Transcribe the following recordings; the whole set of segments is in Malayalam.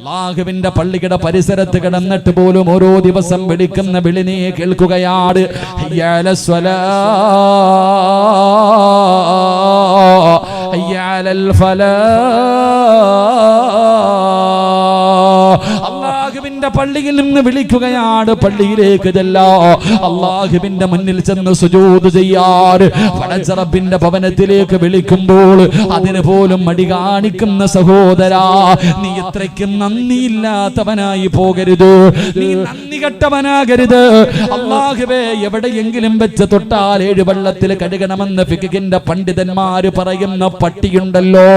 അല്ലാഹുവിന്റെ പള്ളിയുടെ പരിസരത്ത് കിടന്നിട്ട് പോലും ഓരോ ദിവസം വിളിക്കുന്ന വിളി നീ കേൾക്കുകയാണ്. ഹയ്യ അലസ് സ്വലാഹ്, ഹയ്യ അലൽ ഫലാഹ്. അല്ലാഹുവിന്റെ പള്ളിയിൽ നിന്ന് വിളിക്കുകയാണ്, പള്ളിയിലേക്ക് ചെല്ലാ, അല്ലാഹുവിന്റെ മുന്നിൽ ചെന്ന് സുജൂദ് ചെയ്യാറ്. പടച്ച റബ്ബിന്റെ ഭവനത്തിലേക്ക് വിളിക്കുമ്പോൾ അതിന് പോലും മടി കാണിക്കുന്ന സഹോദരാ, നീ ഇത്രയ്ക്കും നന്ദിയില്ലാത്തവനായി പോകരുത്, നീ നന്ദി കെട്ടവനാകരുത്. അല്ലാഹുവേ, എവിടെയെങ്കിലും വെച്ച് തൊട്ടാൽ 7 വെള്ളത്തിൽ കഴുകണമെന്ന് ഫിഖിന്റെ പണ്ഡിതന്മാര് പറയുന്ന പട്ടിയുണ്ടല്ലോ,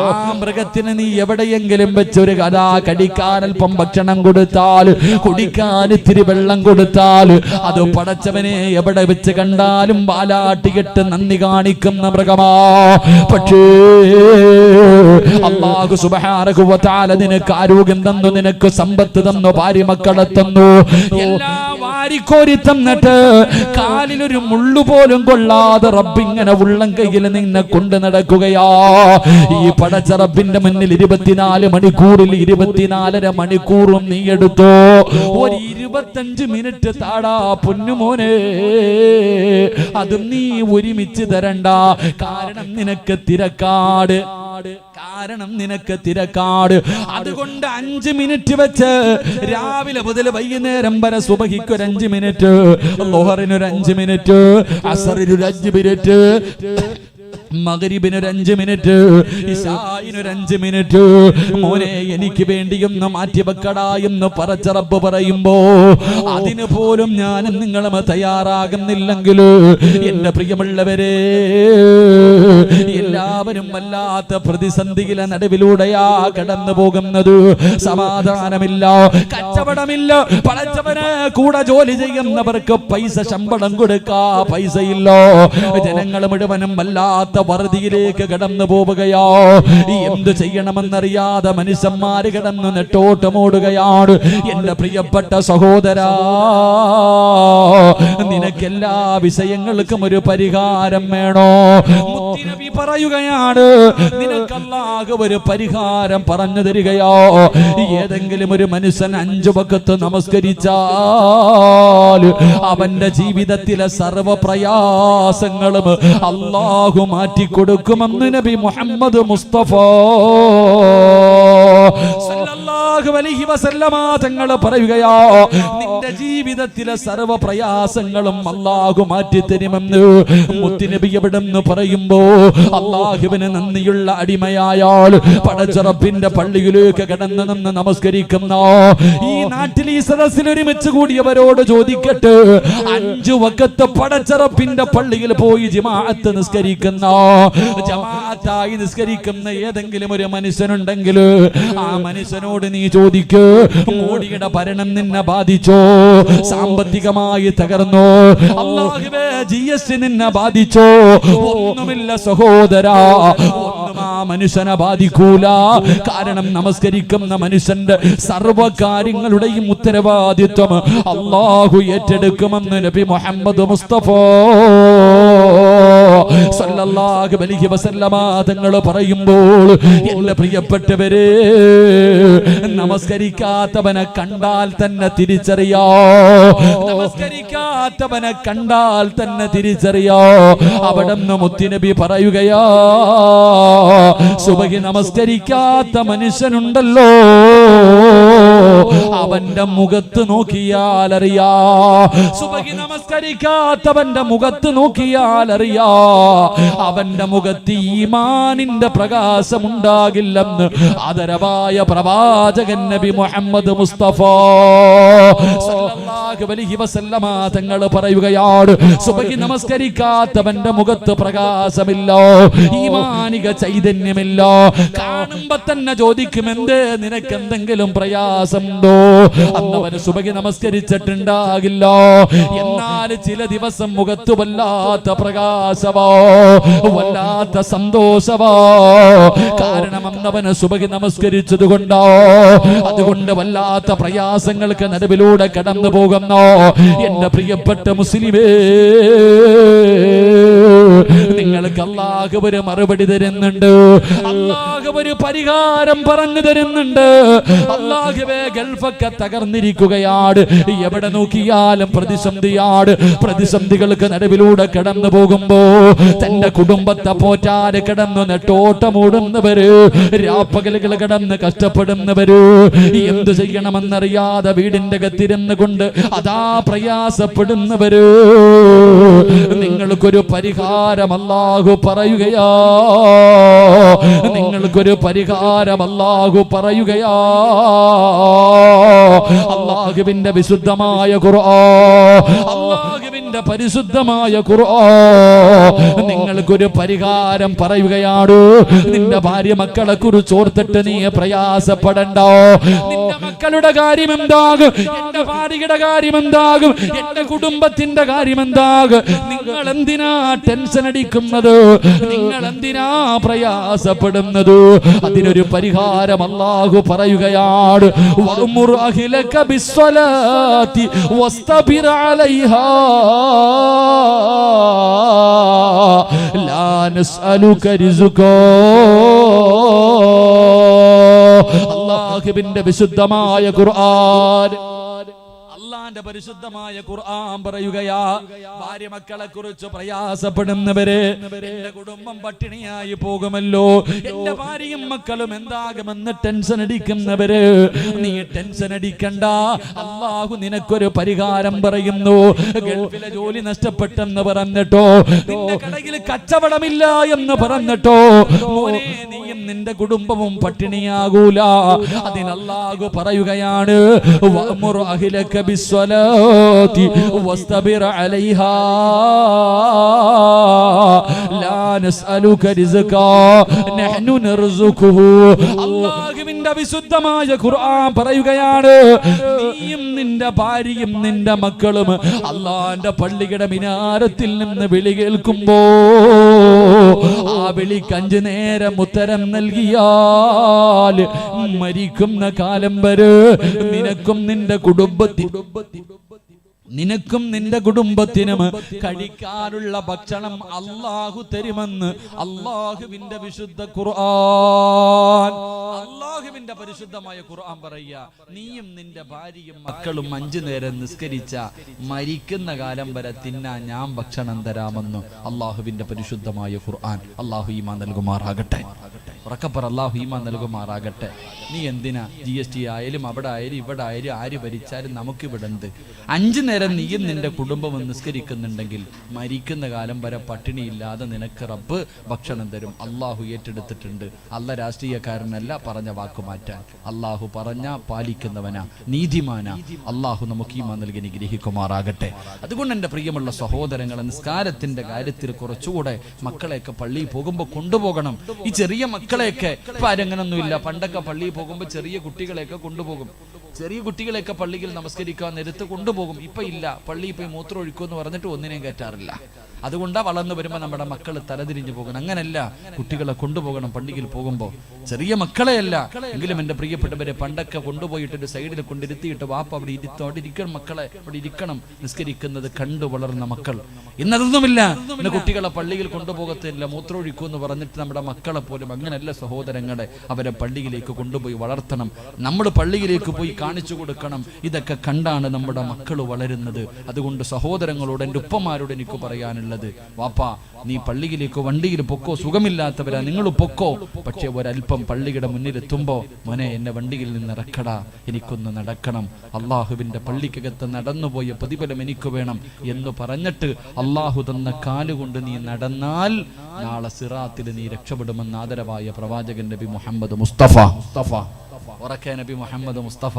ആ മൃഗത്തിന് നീ എവിടെയെങ്കിലും വെച്ചൊരു കഥാ കടിക്കാൻ അല്പം ഭക്ഷണം കൊടുത്താൽ, കുടിക്കാൻ ഇത്തിരി വെള്ളം കൊടുത്താൽ, അത് പടച്ചവനെ എവിടെ വെച്ച് കണ്ടാലും വാലാട്ടികെട്ട് നന്ദി കാണിക്കുന്ന മൃഗമാ. പക്ഷേ അല്ലാഹു സുബ്ഹാനഹു വ തആല നിനക്ക് ആരോഗ്യം തന്നു, നിനക്ക് സമ്പത്ത് തന്നു, ഭാര്യ മക്കളെ തന്നു, എല്ലാം വാരിക്കോരി തന്നിട്ട് കാലിലൊരു മുള്ളു പോലും കൊള്ളാതെ റബ്ബിങ്ങനെ ഉള്ളം കയ്യിൽ നിന്നെ കൊണ്ട് നടക്കുകയാ. ഈ പടച്ച റബ്ബിന്റെ മുന്നിൽ 24 മണിക്കൂറിൽ 24.5 മണിക്കൂറും നീ എടുത്തോ, ഒരു 25 മിനിറ്റ് താടാ പൊന്നുമോനെ, അതും നീ ഒരുമിച്ച് തരണ്ട. കാരണം നിനക്ക് തിരക്കാട്, അതുകൊണ്ട് 5 മിനിറ്റ് വെച്ച് രാവിലെ മുതൽ വൈകുന്നേരം വരെ സുബഹിക്ക് ഒരു 5 മിനിറ്റ്, ളുഹറിനൊരു 5 മിനിറ്റ്, അസറിനൊരു 5 മിനിറ്റ്, മഗ്രിബിനൊരു 5 മിനിറ്റ്, ഇശാഇനൊരു 5 മിനിറ്റ്. മോനെ, എനിക്ക് വേണ്ടിയൊന്ന് മാറ്റിവെക്കടാ എന്ന് പടച്ച റബ്ബ് പറയുമ്പോ അതിന് പോലും ഞാനും നിങ്ങളും തയ്യാറാകുന്നില്ലെങ്കിൽ എന്റെ പ്രിയമുള്ളവരെ, എല്ലാവരും വല്ലാത്ത പ്രതിസന്ധിയിലെ നടുവിലൂടെയാ കടന്നു പോകുന്നത്. സമാധാനമില്ല, കച്ചവടമില്ല, പടച്ചവന് കൂടെ ജോലി ചെയ്യുന്നവർക്ക് പൈസ ശമ്പളം കൊടുക്കാ പൈസയില്ല. ജനങ്ങൾ മുഴുവനും വല്ലാത്ത വറുതിയിലേക്ക് കടന്നു പോവുകയോ, എന്ത് ചെയ്യണമെന്നറിയാതെ മനുഷ്യന്മാര് കിടന്ന് നെട്ടോട്ടമോടുകയാണ്. എന്റെ പ്രിയപ്പെട്ട സഹോദരാ, നിനക്കെല്ലാ വിഷയങ്ങൾക്കും ഒരു പരിഹാരം വേണോ? മുത്തുനബി പറയുകയാണ്, നിനക്ക് അല്ലാഹു ഒരു പരിഹാരം പറഞ്ഞു തരികയോ. ഏതെങ്കിലും ഒരു മനുഷ്യൻ 5 വഖത്ത് നമസ്കരിച്ചാൽ അവന്റെ ജീവിതത്തിലെ സർവ്വ പ്രയാസങ്ങളും അല്ലാഹു മാറ്റിക്കൊടുക്കുമെന്ന് നബി മുഹമ്മദ് മുസ്തഫ സല്ലല്ലാഹു അലൈഹി വസല്ലമ തങ്ങൾ പറയുകയാ, നിന്റെ ജീവിതത്തിലെ സർവ്വ പ്രയാസങ്ങളും അല്ലാഹു മാറ്റിത്തരുമെന്ന് മുത്തുനബി എവിടെന്ന് പറയുമ്പോ അല്ലാഹുവിന് നന്ദിയുള്ള അടിമയായാൽ പടച്ച റബ്ബിന്റെ പള്ളിയിലേക്ക് കടന്നു നിന്ന് നമസ്കരിക്കുന്ന ഈ നാട്ടിൽ ഈ സദസ്സിൽ ഒരുമിച്ച് കൂടിയവരോട് ചോദിക്കട്ടെ, 5 വഖത്ത് പടച്ച റബ്ബിന്റെ പള്ളിയിൽ പോയി ജമാഅത്ത് നിസ്കരിക്കുന്ന, ജമാഅത്തായി നിസ്കരിക്കുന്ന ഏതെങ്കിലും ഒരു മനുഷ്യനുണ്ടെങ്കിൽ ആ മനുഷ്യനോട് നീ ചോദിക്ക്, മോഡിയുടെ ഭരണം നിന്നെ ബാധിച്ചോ? സാമ്പത്തികമായി തകർന്നോ? അല്ലാഹുവേ, GST നിന്നെ ബാധിച്ചോ? ഒന്നുമില്ല സഹോദരാ, ഒന്നും ആ മനുഷ്യനെ ബാധിക്കൂല. കാരണം നമസ്കരിക്കുന്ന മനുഷ്യന്റെ സർവ്വ കാര്യങ്ങളുടെയും ഉത്തരവാദിത്വം അല്ലാഹു ഏറ്റെടുക്കുമെന്ന് നബി മുഹമ്മദ് മുസ്തഫ സല്ലല്ലാഹു അലൈഹി വസല്ലമ തങ്ങൾ പറയുമ്പോൾ എന്റെ പ്രിയപ്പെട്ടവരെ, നമസ്കരിക്കാത്തവനെ കണ്ടാൽ തന്നെ തിരിച്ചറിയോ, നമസ്കരിക്കാത്തവനെ കണ്ടാൽ തന്നെ തിരിച്ചറിയോ. അവിടുന്ന് മുത്തുനബി പറയുകയാ, സുബഹി നമസ്കരിക്കാത്ത മനുഷ്യനുണ്ടല്ലോ, അവന്റെ മുഖത്ത് നോക്കിയാൽ അറിയാ. സുബഹി നമസ്കരിക്കാത്തവന്റെ മുഖത്ത് നോക്കിയാൽ അറിയാ, അവന്റെ മുഖത്ത് ഈമാനിന്റെ പ്രകാശം ഉണ്ടാകില്ലെന്ന് ആദരവായ പ്രവാചകൻ നബി മുഹമ്മദ് മുസ്തഫ സല്ലല്ലാഹു അലൈഹി വസല്ലമ തങ്ങൾ പറയുകയാണ്, സുബഹി നമസ്കരിക്കാത്തവന്റെ മുഖത്ത് പ്രകാശമില്ല, ഈമാനിക ചൈതന്യമില്ല. കാണുമ്പോ തന്നെ ചോദിക്കും, എന്തേ നിനക്ക് എന്തെങ്കിലും പ്രയാസമുണ്ടോ? അന്നവന് സുബഹി നമസ്കരിച്ചിട്ടുണ്ടാകില്ല. എന്നാൽ ചില ദിവസം മുഖത്ത് വല്ലാത്ത പ്രകാശമോ, വല്ലാത്ത സന്തോഷമോ. കാരണം അന്നവന് സുബഹി നമസ്കരിച്ചത് കൊണ്ടോ. അതുകൊണ്ട് വല്ലാത്ത പ്രയാസങ്ങൾക്ക് നടുവിലൂടെ കടന്നു പോകുന്നു എന്റെ പ്രിയപ്പെട്ട മുസ്ലിമേ, നിങ്ങൾക്ക് അല്ലാഹു ഒരു മറുപടി തരുന്നുണ്ട്, അല്ലാഹു ഒരു പരിഹാരം പറഞ്ഞു തരുന്നുണ്ട്. അല്ലാഹുവേ, ഗൾഫൊക്കെ തകർന്നിരിക്കുകയാണ്, എവിടെ നോക്കിയാലും പ്രതിസന്ധിയാണ്. പ്രതിസന്ധികൾക്ക് നടുവിലൂടെ കടന്നു പോകുമ്പോ തന്റെ കുടുംബത്തെ പോറ്റാതെ കിടന്നു നെട്ടോട്ടമോടുന്നവര്, രാപ്പകലുകൾ കിടന്ന് കഷ്ടപ്പെടുന്നവര്, എന്തു ചെയ്യണമെന്നറിയാതെ വീടിന്റെ അകത്തിരുന്ന് കൊണ്ട് അതാ പ്രയാസപ്പെടുന്നവര്, നിങ്ങൾക്കൊരു പരിഹാരം അല്ലാഹു പറയുകയാ, നിങ്ങൾക്കൊരു പരിഹാരം അല്ലാഹു പറയുകയാ. അല്ലാഹുവിന്റെ വിശുദ്ധമായ ഖുർആൻ, അല്ലാഹുവിന്റെ പരിശുദ്ധമായ ഖുർആൻ നിങ്ങൾക്കൊരു പരിഹാരം പറയുകയാണ്. നിന്റെ ഭാര്യ മക്കളെ കുറിച്ച് ഓർത്തിട്ട് നീ പ്രയാസപ്പെടണ്ട. നിന്റെ മക്കളുടെ കാര്യം എന്താകും, എന്റെ ഭാര്യയുടെ കാര്യം എന്താകും, എന്റെ കുടുംബത്തിന്റെ കാര്യം എന്താകും? നിങ്ങൾ എന്തിനാ ടെൻഷൻ അടിക്കുന്നത്? നിങ്ങൾ എന്തിനാ പ്രയാസപ്പെടുന്നത്? അതിനൊരു പരിഹാരം അല്ലാഹു പറയുകയാണ്. വഅ്മുർ അഹ്ലക ബിസ്സലാത്തി വസ്തബിർ അലൈഹാ ലാ നസ്അലുക റിസ്ഖാ. അല്ലാഹുവിന്റെ വിശുദ്ധമായ ഖുർആൻ, അല്ലാഹുവിന്റെ പരിശുദ്ധമായ ഖുർആൻ പറയുകയാ, ഭാര്യ മക്കളെ കുറിച്ച് പ്രയാസപ്പെടുന്നവര്, എന്റെ കുടുംബം പട്ടിണിയായി പോകുമല്ലോ, എന്റെ ഭാര്യയും മക്കളും എന്താകുമെന്ന് ടെൻഷൻ അടിക്കുന്നവര്, നീ ടെൻഷൻ അടിക്കണ്ട, അല്ലാഹു നിനക്കൊരു പരിഹാരം പറയുന്നു. ഗൾഫിലെ ജോലി നഷ്ടപ്പെട്ടെന്ന് പറഞ്ഞിട്ടോ, നിന്റെ കടയിൽ കച്ചവടമില്ല എന്ന് പറഞ്ഞിട്ടോ, മോനെ നീയും നിന്റെ കുടുംബവും പട്ടിണിയാകൂല. അതിന് അല്ലാഹു പറയുകയാണ്, വഅ്മുർ അഹ്ലക ബിസ്സലാത്തി വസ്തബിർ അലൈഹാ ലാ നസ്അലുക റിസ്ഖാ നഹ്നു നർസുഖുഹു. അല്ലാഹുവിന്റെ വിശുദ്ധമായ ഖുർആൻ പറയുകയാണ്, നീയും നിന്റെ ഭാര്യയും നിന്റെ മക്കളും അല്ലാഹുവിന്റെ പള്ളിയുടെ മിനാരത്തിൽ നിന്ന് വിളി കേൾക്കുമ്പോ ആ വിളിക്ക് 5 നേരം ഉത്തരം നൽകിയാൽ മരിക്കുന്ന കാലം വരെ നിനക്കും നിന്റെ കുടുംബത്തിനും കഴിക്കാനുള്ള ഭക്ഷണം അല്ലാഹു തരുമെന്ന് അല്ലാഹുവിന്റെ വിശുദ്ധ ഖുർആൻ, അല്ലാഹുവിന്റെ പരിശുദ്ധമായ ഖുർആൻ പറയുക. നീയും നിന്റെ ഭാര്യയും മക്കളും 5 നേരം നിസ്കരിച്ച മരിക്കുന്ന കാലം വരെ തിന്നാൻ ഞാൻ ഭക്ഷണം തരാമെന്ന് അല്ലാഹുവിന്റെ പരിശുദ്ധമായ ഖുർആൻ. അല്ലാഹു ഈമാൻ നൽകുമാറാകട്ടെ. ഉറക്കപ്പറ, അല്ലാഹു ഈമാൻ നൽകുമാറാകട്ടെ. നീ എന്തിനാ GST ആയാലും അവിടെ ആയാലും ഇവിടെ ആയാലും ആര് ഭരിച്ചാലും നമുക്കിവിടെ ഉണ്ട്. 5 നേരം നീയും നിന്റെ കുടുംബവും നിസ്കരിക്കുന്നുണ്ടെങ്കിൽ മരിക്കുന്ന കാലം വരെ പട്ടിണിയില്ലാതെ നിനക്ക് റബ്ബ് ഭക്ഷണം തരും. അല്ലാഹു ഏറ്റെടുത്തിട്ടുണ്ട്. അല്ല രാഷ്ട്രീയക്കാരനല്ല പറഞ്ഞ വാക്ക് മാറ്റാൻ. അല്ലാഹു പറഞ്ഞ പാലിക്കുന്നവനാ, നീതിമാനാ. അല്ലാഹു നമുക്ക് ഈമാൻ നൽകി അനുഗ്രഹിക്കുമാറാകട്ടെ. അതുകൊണ്ട് എൻ്റെ പ്രിയമുള്ള സഹോദരങ്ങളെ, നിസ്കാരത്തിന്റെ കാര്യത്തിൽ കുറച്ചുകൂടെ മക്കളെയൊക്കെ പള്ളിയിൽ പോകുമ്പോൾ കൊണ്ടുപോകണം. ഈ ചെറിയ മക്കളെയൊക്കെ ഇപ്പൊ ആരെങ്ങനൊന്നുമില്ല. പണ്ടൊക്കെ പള്ളിയിൽ പോകുമ്പോൾ ചെറിയ കുട്ടികളെയൊക്കെ കൊണ്ടുപോകും. ചെറിയ കുട്ടികളെയൊക്കെ പള്ളിയിൽ നമസ്കരിക്കാൻ നേരത്ത് കൊണ്ടുപോകും. ഇപ്പൊ ഇല്ല, പള്ളിയിൽ പോയി മൂത്രം ഒഴിക്കുമെന്ന് പറഞ്ഞിട്ട് ഒന്നിനെയും കയറ്റാറില്ല. അതുകൊണ്ടാ വളർന്നു വരുമ്പോൾ നമ്മുടെ മക്കൾ തലതിരിഞ്ഞു പോകണം. അങ്ങനല്ല, കുട്ടികളെ കൊണ്ടുപോകണം പള്ളിയിൽ പോകുമ്പോൾ. ചെറിയ മക്കളെയല്ല എങ്കിലും എൻ്റെ പ്രിയപ്പെട്ടവരെ, പണ്ടൊക്കെ കൊണ്ടുപോയിട്ടൊരു സൈഡിൽ കൊണ്ടിരുത്തിയിട്ട് വാപ്പ അവിടെ ഇരിക്കണം, മക്കളെ അവിടെ ഇരിക്കണം, നിസ്കരിക്കുന്നത് കണ്ടു വളർന്ന മക്കൾ. ഇന്നതൊന്നുമില്ല. ഇന്ന് കുട്ടികളെ പള്ളിയിൽ കൊണ്ടുപോകത്തില്ല, മൂത്രമൊഴിക്കൂ എന്ന് പറഞ്ഞിട്ട് നമ്മുടെ മക്കളെ പോലും അങ്ങനെയല്ല സഹോദരങ്ങളെ. അവരെ പള്ളിയിലേക്ക് കൊണ്ടുപോയി വളർത്തണം. നമ്മൾ പള്ളിയിലേക്ക് പോയി കാണിച്ചു കൊടുക്കണം. ഇതൊക്കെ കണ്ടാണ് നമ്മുടെ മക്കൾ വളരുന്നത്. അതുകൊണ്ട് സഹോദരങ്ങളോട്, എൻ്റെ ഉപ്പമാരോട് എനിക്ക് പറയാനുള്ളത്, വാപ്പാ നീ പള്ളിയിലേക്ക് വണ്ടിയിൽ പൊക്കോ, സുഖമില്ലാത്തവരാ നിങ്ങൾ പൊക്കോ, പക്ഷെ ഒരല്പം പള്ളിയുടെ മുന്നിലെത്തുമ്പോ മോനെ എന്നെ വണ്ടിയിൽ നിന്ന് ഇറക്കടാ, എനിക്കൊന്ന് നടക്കണം, അള്ളാഹുവിന്റെ പള്ളിക്കകത്ത് നടന്നുപോയ പ്രതിഫലം എനിക്ക് വേണം എന്ന് പറഞ്ഞിട്ട് അള്ളാഹു തന്ന കാലുകൊണ്ട് നീ നടന്നാൽ നാളെ സിറാത്തിൽ നീ രക്ഷപ്പെടുമെന്ന് ആദരവായ പ്രവാചകൻ നബി മുഹമ്മദ് മുസ്തഫ. ഉറക്കെ നബി മുഹമ്മദ് മുസ്തഫ.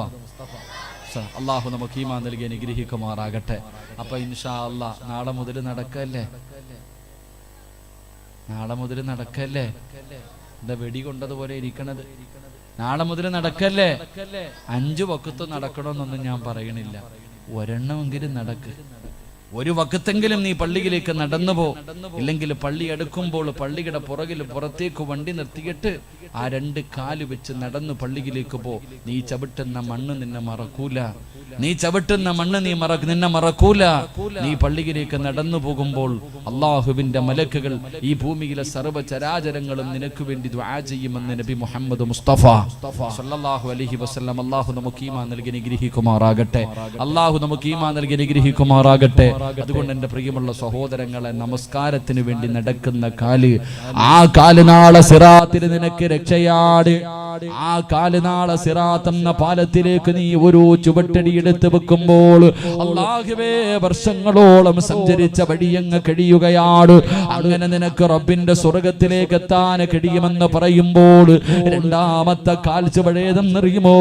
അള്ളാഹു നമുക്ക് ഈമാൻ നൽകി അനുഗ്രഹിക്കുമാറാകട്ടെ. അപ്പൊ ഇൻഷാ അല്ലാഹ് നാളെ മുതൽ നടക്കല്ലേ, നാളെ മുതൽ നടക്കല്ലേ. എന്താ വെടി കൊണ്ടതുപോലെ ഇരിക്കണത്? നാളെ മുതൽ നടക്കല്ലേ. 5 വക്കത്ത് നടക്കണമെന്നൊന്നും ഞാൻ പറയണില്ല, ഒരെണ്ണമെങ്കിലും നടക്ക്. ഒരു വക്കത്തെങ്കിലും നീ പള്ളിയിലേക്ക് നടന്നു പോ. ഇല്ലെങ്കിൽ പള്ളി എടുക്കുമ്പോൾ പള്ളിയുടെ പുറകിൽ പുറത്തേക്ക് വണ്ടി നിർത്തിയിട്ട് ആ 2 കാല് വെച്ച് നടന്നു പള്ളിയിലേക്ക് പോ. നീ ചവിട്ടുന്ന മണ്ണ് നിന്നെ മറക്കൂല. നീ ചവിട്ടുന്ന മണ്ണ് നിന്നെ മറക്കൂല. നീ പള്ളിയിലേക്ക് നടന്നു പോകുമ്പോൾ അള്ളാഹുവിന്റെ മലക്കുകൾ ഈ ഭൂമിയിലെ സർവ്വചരാചരങ്ങളും നിനക്ക് വേണ്ടി ദുആ ചെയ്യുമെന്ന് നബി മുഹമ്മദ് മുസ്തഫ സല്ലല്ലാഹു അലൈഹി വസല്ലം. അള്ളാഹു നമുക്ക് ഈമാൻ നൽകി അനുഗ്രഹിക്കുമാറാകട്ടെ. അള്ളാഹു നമുക്ക് ഈമാൻ നൽകി അനുഗ്രഹിക്കുമാറാകട്ടെ. അതുകൊണ്ട് എൻ്റെ പ്രിയമുള്ള സഹോദരങ്ങളെ, നമസ്കാരത്തിന് വേണ്ടി നടക്കുന്ന കാല്, ആ കാല് നാളെ സിറാത്തിൽ നിനക്ക് രക്ഷയാണ്. ആ കാല് നാളെ സിറാത്ത് എന്ന പാലത്തിലേക്ക് നീ ഒരു ചുവട്ടടി എടുത്ത് വെക്കുമ്പോൾ അല്ലാഹുവേ വർഷങ്ങളോളം സഞ്ചരിച്ച വഴിയങ്ങ് കഴിയുകയാണ്. അങ്ങനെ നിനക്ക് റബ്ബിന്റെ സ്വർഗത്തിലേക്ക് എത്താൻ കഴിയുമെന്ന് പറയുമ്പോൾ രണ്ടാമത്തെ കാൽച്ചുവടേതെന്നറിയുമോ?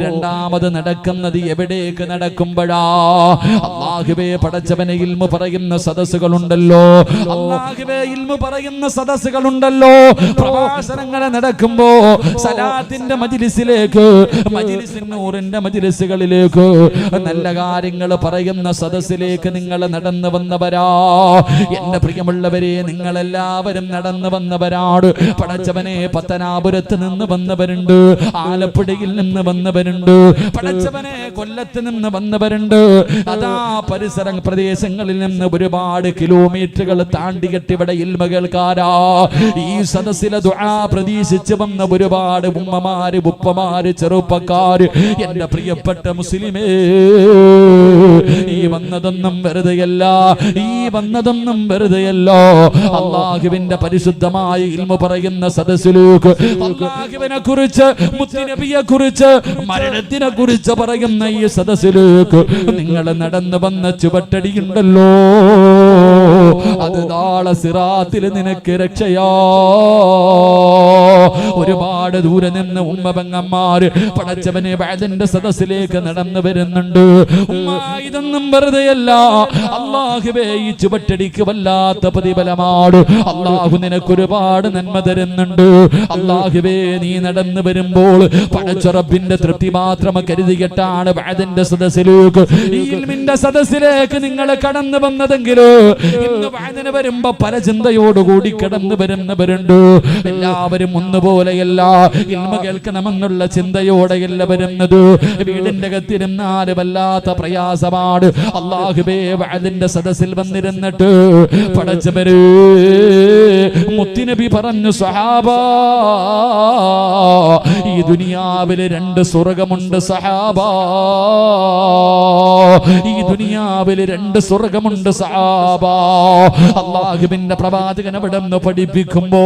രണ്ടാമത് നടക്കുന്നത് എവിടേക്ക് നടക്കുമ്പോഴാ? അല്ലാഹുവേ പടച്ചവനെ ഇൽമു പറയുന്ന സദസ്സുകളുണ്ടല്ലോ, അല്ലാഹുവേ ഇൽമു പറയുന്ന സദസ്സുകളുണ്ടല്ലോ. പ്രഭാഷണങ്ങളെ നടക്കുമ്പോ സലാത്തിന്റെ മജ്ലിസിലേക്ക്, മജ്ലിസിൻ നൂറിന്റെ മജ്ലിസുകളിലേക്ക്, നല്ല കാര്യങ്ങൾ പറയുന്ന സദസ്സിലേക്ക് നിങ്ങൾ നടന്നു വന്നവരാ. എന്റെ പ്രിയമുള്ളവരെ, നിങ്ങളെല്ലാവരും നടന്നു വന്നവരാണ്. പടച്ചവനെ പത്തനാപുരത്ത് നിന്ന് വന്നവരുണ്ട്, ആലപ്പുഴയിൽ നിന്ന് വന്നവരുണ്ട്, പടച്ചവനെ കൊല്ലത്ത് നിന്ന് വന്നവരുണ്ട്. അതാ പരിസര പ്രദേശങ്ങളിൽ നിന്ന് ഒരുപാട് കിലോമീറ്ററുകൾ താണ്ടിയിട്ട് ഇവിടെ ഇൽമ കേൾക്കാരാ. ഈ സദസ്സിലെ ദുആ പ്രതീക്ഷിച്ച് വന്ന ഒരുപാട് ഉമ്മമാര്, ഉപ്പമാര്, ചെറുപ്പക്കാര്. എന്റെ പ്രിയപ്പെട്ട മുസ്ലിമേ, ഈ വന്നതൊന്നും വെറുതെയല്ല, ഈ വന്നതൊന്നും വെറുതെയല്ല. അല്ലാഹുവിന്റെ പരിശുദ്ധമായ ഇൽമു പറയുന്ന സദസ്സിലേക്ക്, അല്ലാഹുവിനെ കുറിച്ച്, മുത്തുനബിയെ കുറിച്ച്, മരണത്തിനെ കുറിച്ച് പറയുന്ന ഈ സദസ്സിലേക്ക് നിങ്ങൾ നടന്നു വന്ന ചുവട്ടടിയുണ്ടല്ലോ, അത് നാളെ സിറാത്തിൽ നിനക്ക് രക്ഷയാ. ഒരുപാട് ദൂരെ നിന്ന് ഉമ്മ പെങ്ങന്മാര് പടച്ചവനെ വഅദിന്റെ സദസ്സിലേക്ക് നടന്നു വരുന്നുണ്ട്. ഉമ്മ, ഇതൊന്നും വെറുതെയല്ല. അല്ലാഹുവേ ഈ ചുവട്ടടിക്ക് വല്ലാത്ത പ്രതിഫലമാണ്. അല്ലാഹു നിനക്ക് ഒരുപാട് നന്മ തരുന്നുണ്ട്. അല്ലാഹുവേ നീ നടന്നു വരുമ്പോൾ പടച്ച റബ്ബിന്റെ തൃപ്തി മാത്രം കരുതിയിട്ടാണ് വഅദിന്റെ സദസ്സിലേക്ക്, ഈ ഇൽമിന്റെ സദസ്സിലേക്ക് നിങ്ങൾ കടന്നു വന്നതെങ്കിൽ ഇന്ന് വഅദിന് വരുമ്പോ പല ചിന്തയോടുകൂടി കടന്നു വരുന്നവരുണ്ട്. എല്ലാവരും ഒന്നുപോലെയല്ല, ഇൽമ കേൾക്കണമെന്നുള്ള ചിന്തയോടെയല്ല വരുന്നത്. വീടിന്റെ അകത്തിരുന്നാൽ വല്ലാത്ത പ്രയാസമാണ്. അല്ലാഹുവേ വഅദിന്റെ സദസ്സിൽ വന്നിരുന്നിട്ട് പടച്ചവരെ മുത്തുനബി പറഞ്ഞു, സഹാബാ, ഈ ദുനിയാവിൽ 2 സ്വർഗമുണ്ട് സഹാബാ, ഈ ദുനിയാവിൽ 2 സ്വർഗമുണ്ട് സഹാബാ. അല്ലാഹുവിന്റെ പ്രവാചകൻ അവിടെ നിന്ന് പഠിപ്പിക്കുമ്പോ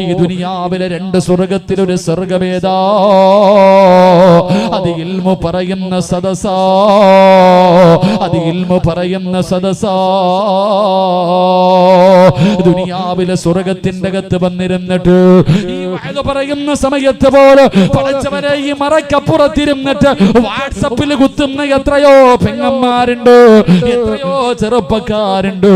ഈ ദുനിയാവിലെ 2 സ്വർഗത്തിൽ ഒരു സ്വർഗമേതാ? അത് ഇൽമു പറയുന്ന സദസാ, അത് ഇൽമു പറയുന്ന സദസാ. ദുനിയാവിലെ സ്വർഗത്തിന്റെ അകത്ത് വന്നിരുന്നിട്ട് ഈ വഅദ് പറയുന്ന സമയത്ത് പോലെ പടച്ചവനെ ഈ മറക്കപ്പുറത്തിരുന്നിട്ട് വാട്സപ്പിൽ കുത്തുന്ന എത്രയോ പെങ്ങന്മാരുണ്ട്, എത്രയോ ചെറുപ്പക്കാരുണ്ട്.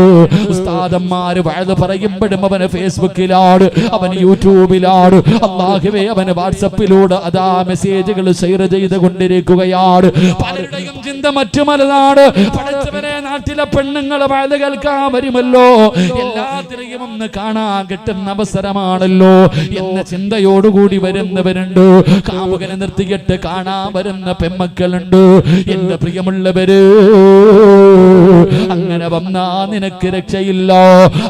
ഉസ്താദന്മാര് വഅദ് പറയുമ്പോഴും അവന് ഫേസ്ബുക്കിലാണ്, അവന് യൂട്യൂബിലാണ്, അല്ലാഹുവേ അവന് വാട്സപ്പിലൂടെ അതാ മെസ്സേജുകൾ ഷെയർ ചെയ്തുകൊണ്ടിരിക്കുകയാണ്. പലരുടെയും ചിന്ത മറ്റുമലാണ്. പടച്ചവനെ നാട്ടിലെ പെണ്ണുങ്ങളെ വഅദ് കേൾക്കാൻ വരുമല്ലോ, എല്ലാത്തിനെയും ഒന്ന് കാണാൻ കിട്ടുന്ന അവസരമാണല്ലോ എന്ന ചിന്തയോടുകൂടി വരുന്നവരുണ്ട്. കാമുകനെ നിർത്തിയിട്ട് കാണാൻ വരുന്ന പെമ്മക്കളുണ്ട്. എന്റെ പ്രിയമുള്ളവര്, അങ്ങനെ വന്നാ നിനക്ക് രക്ഷയില്ല.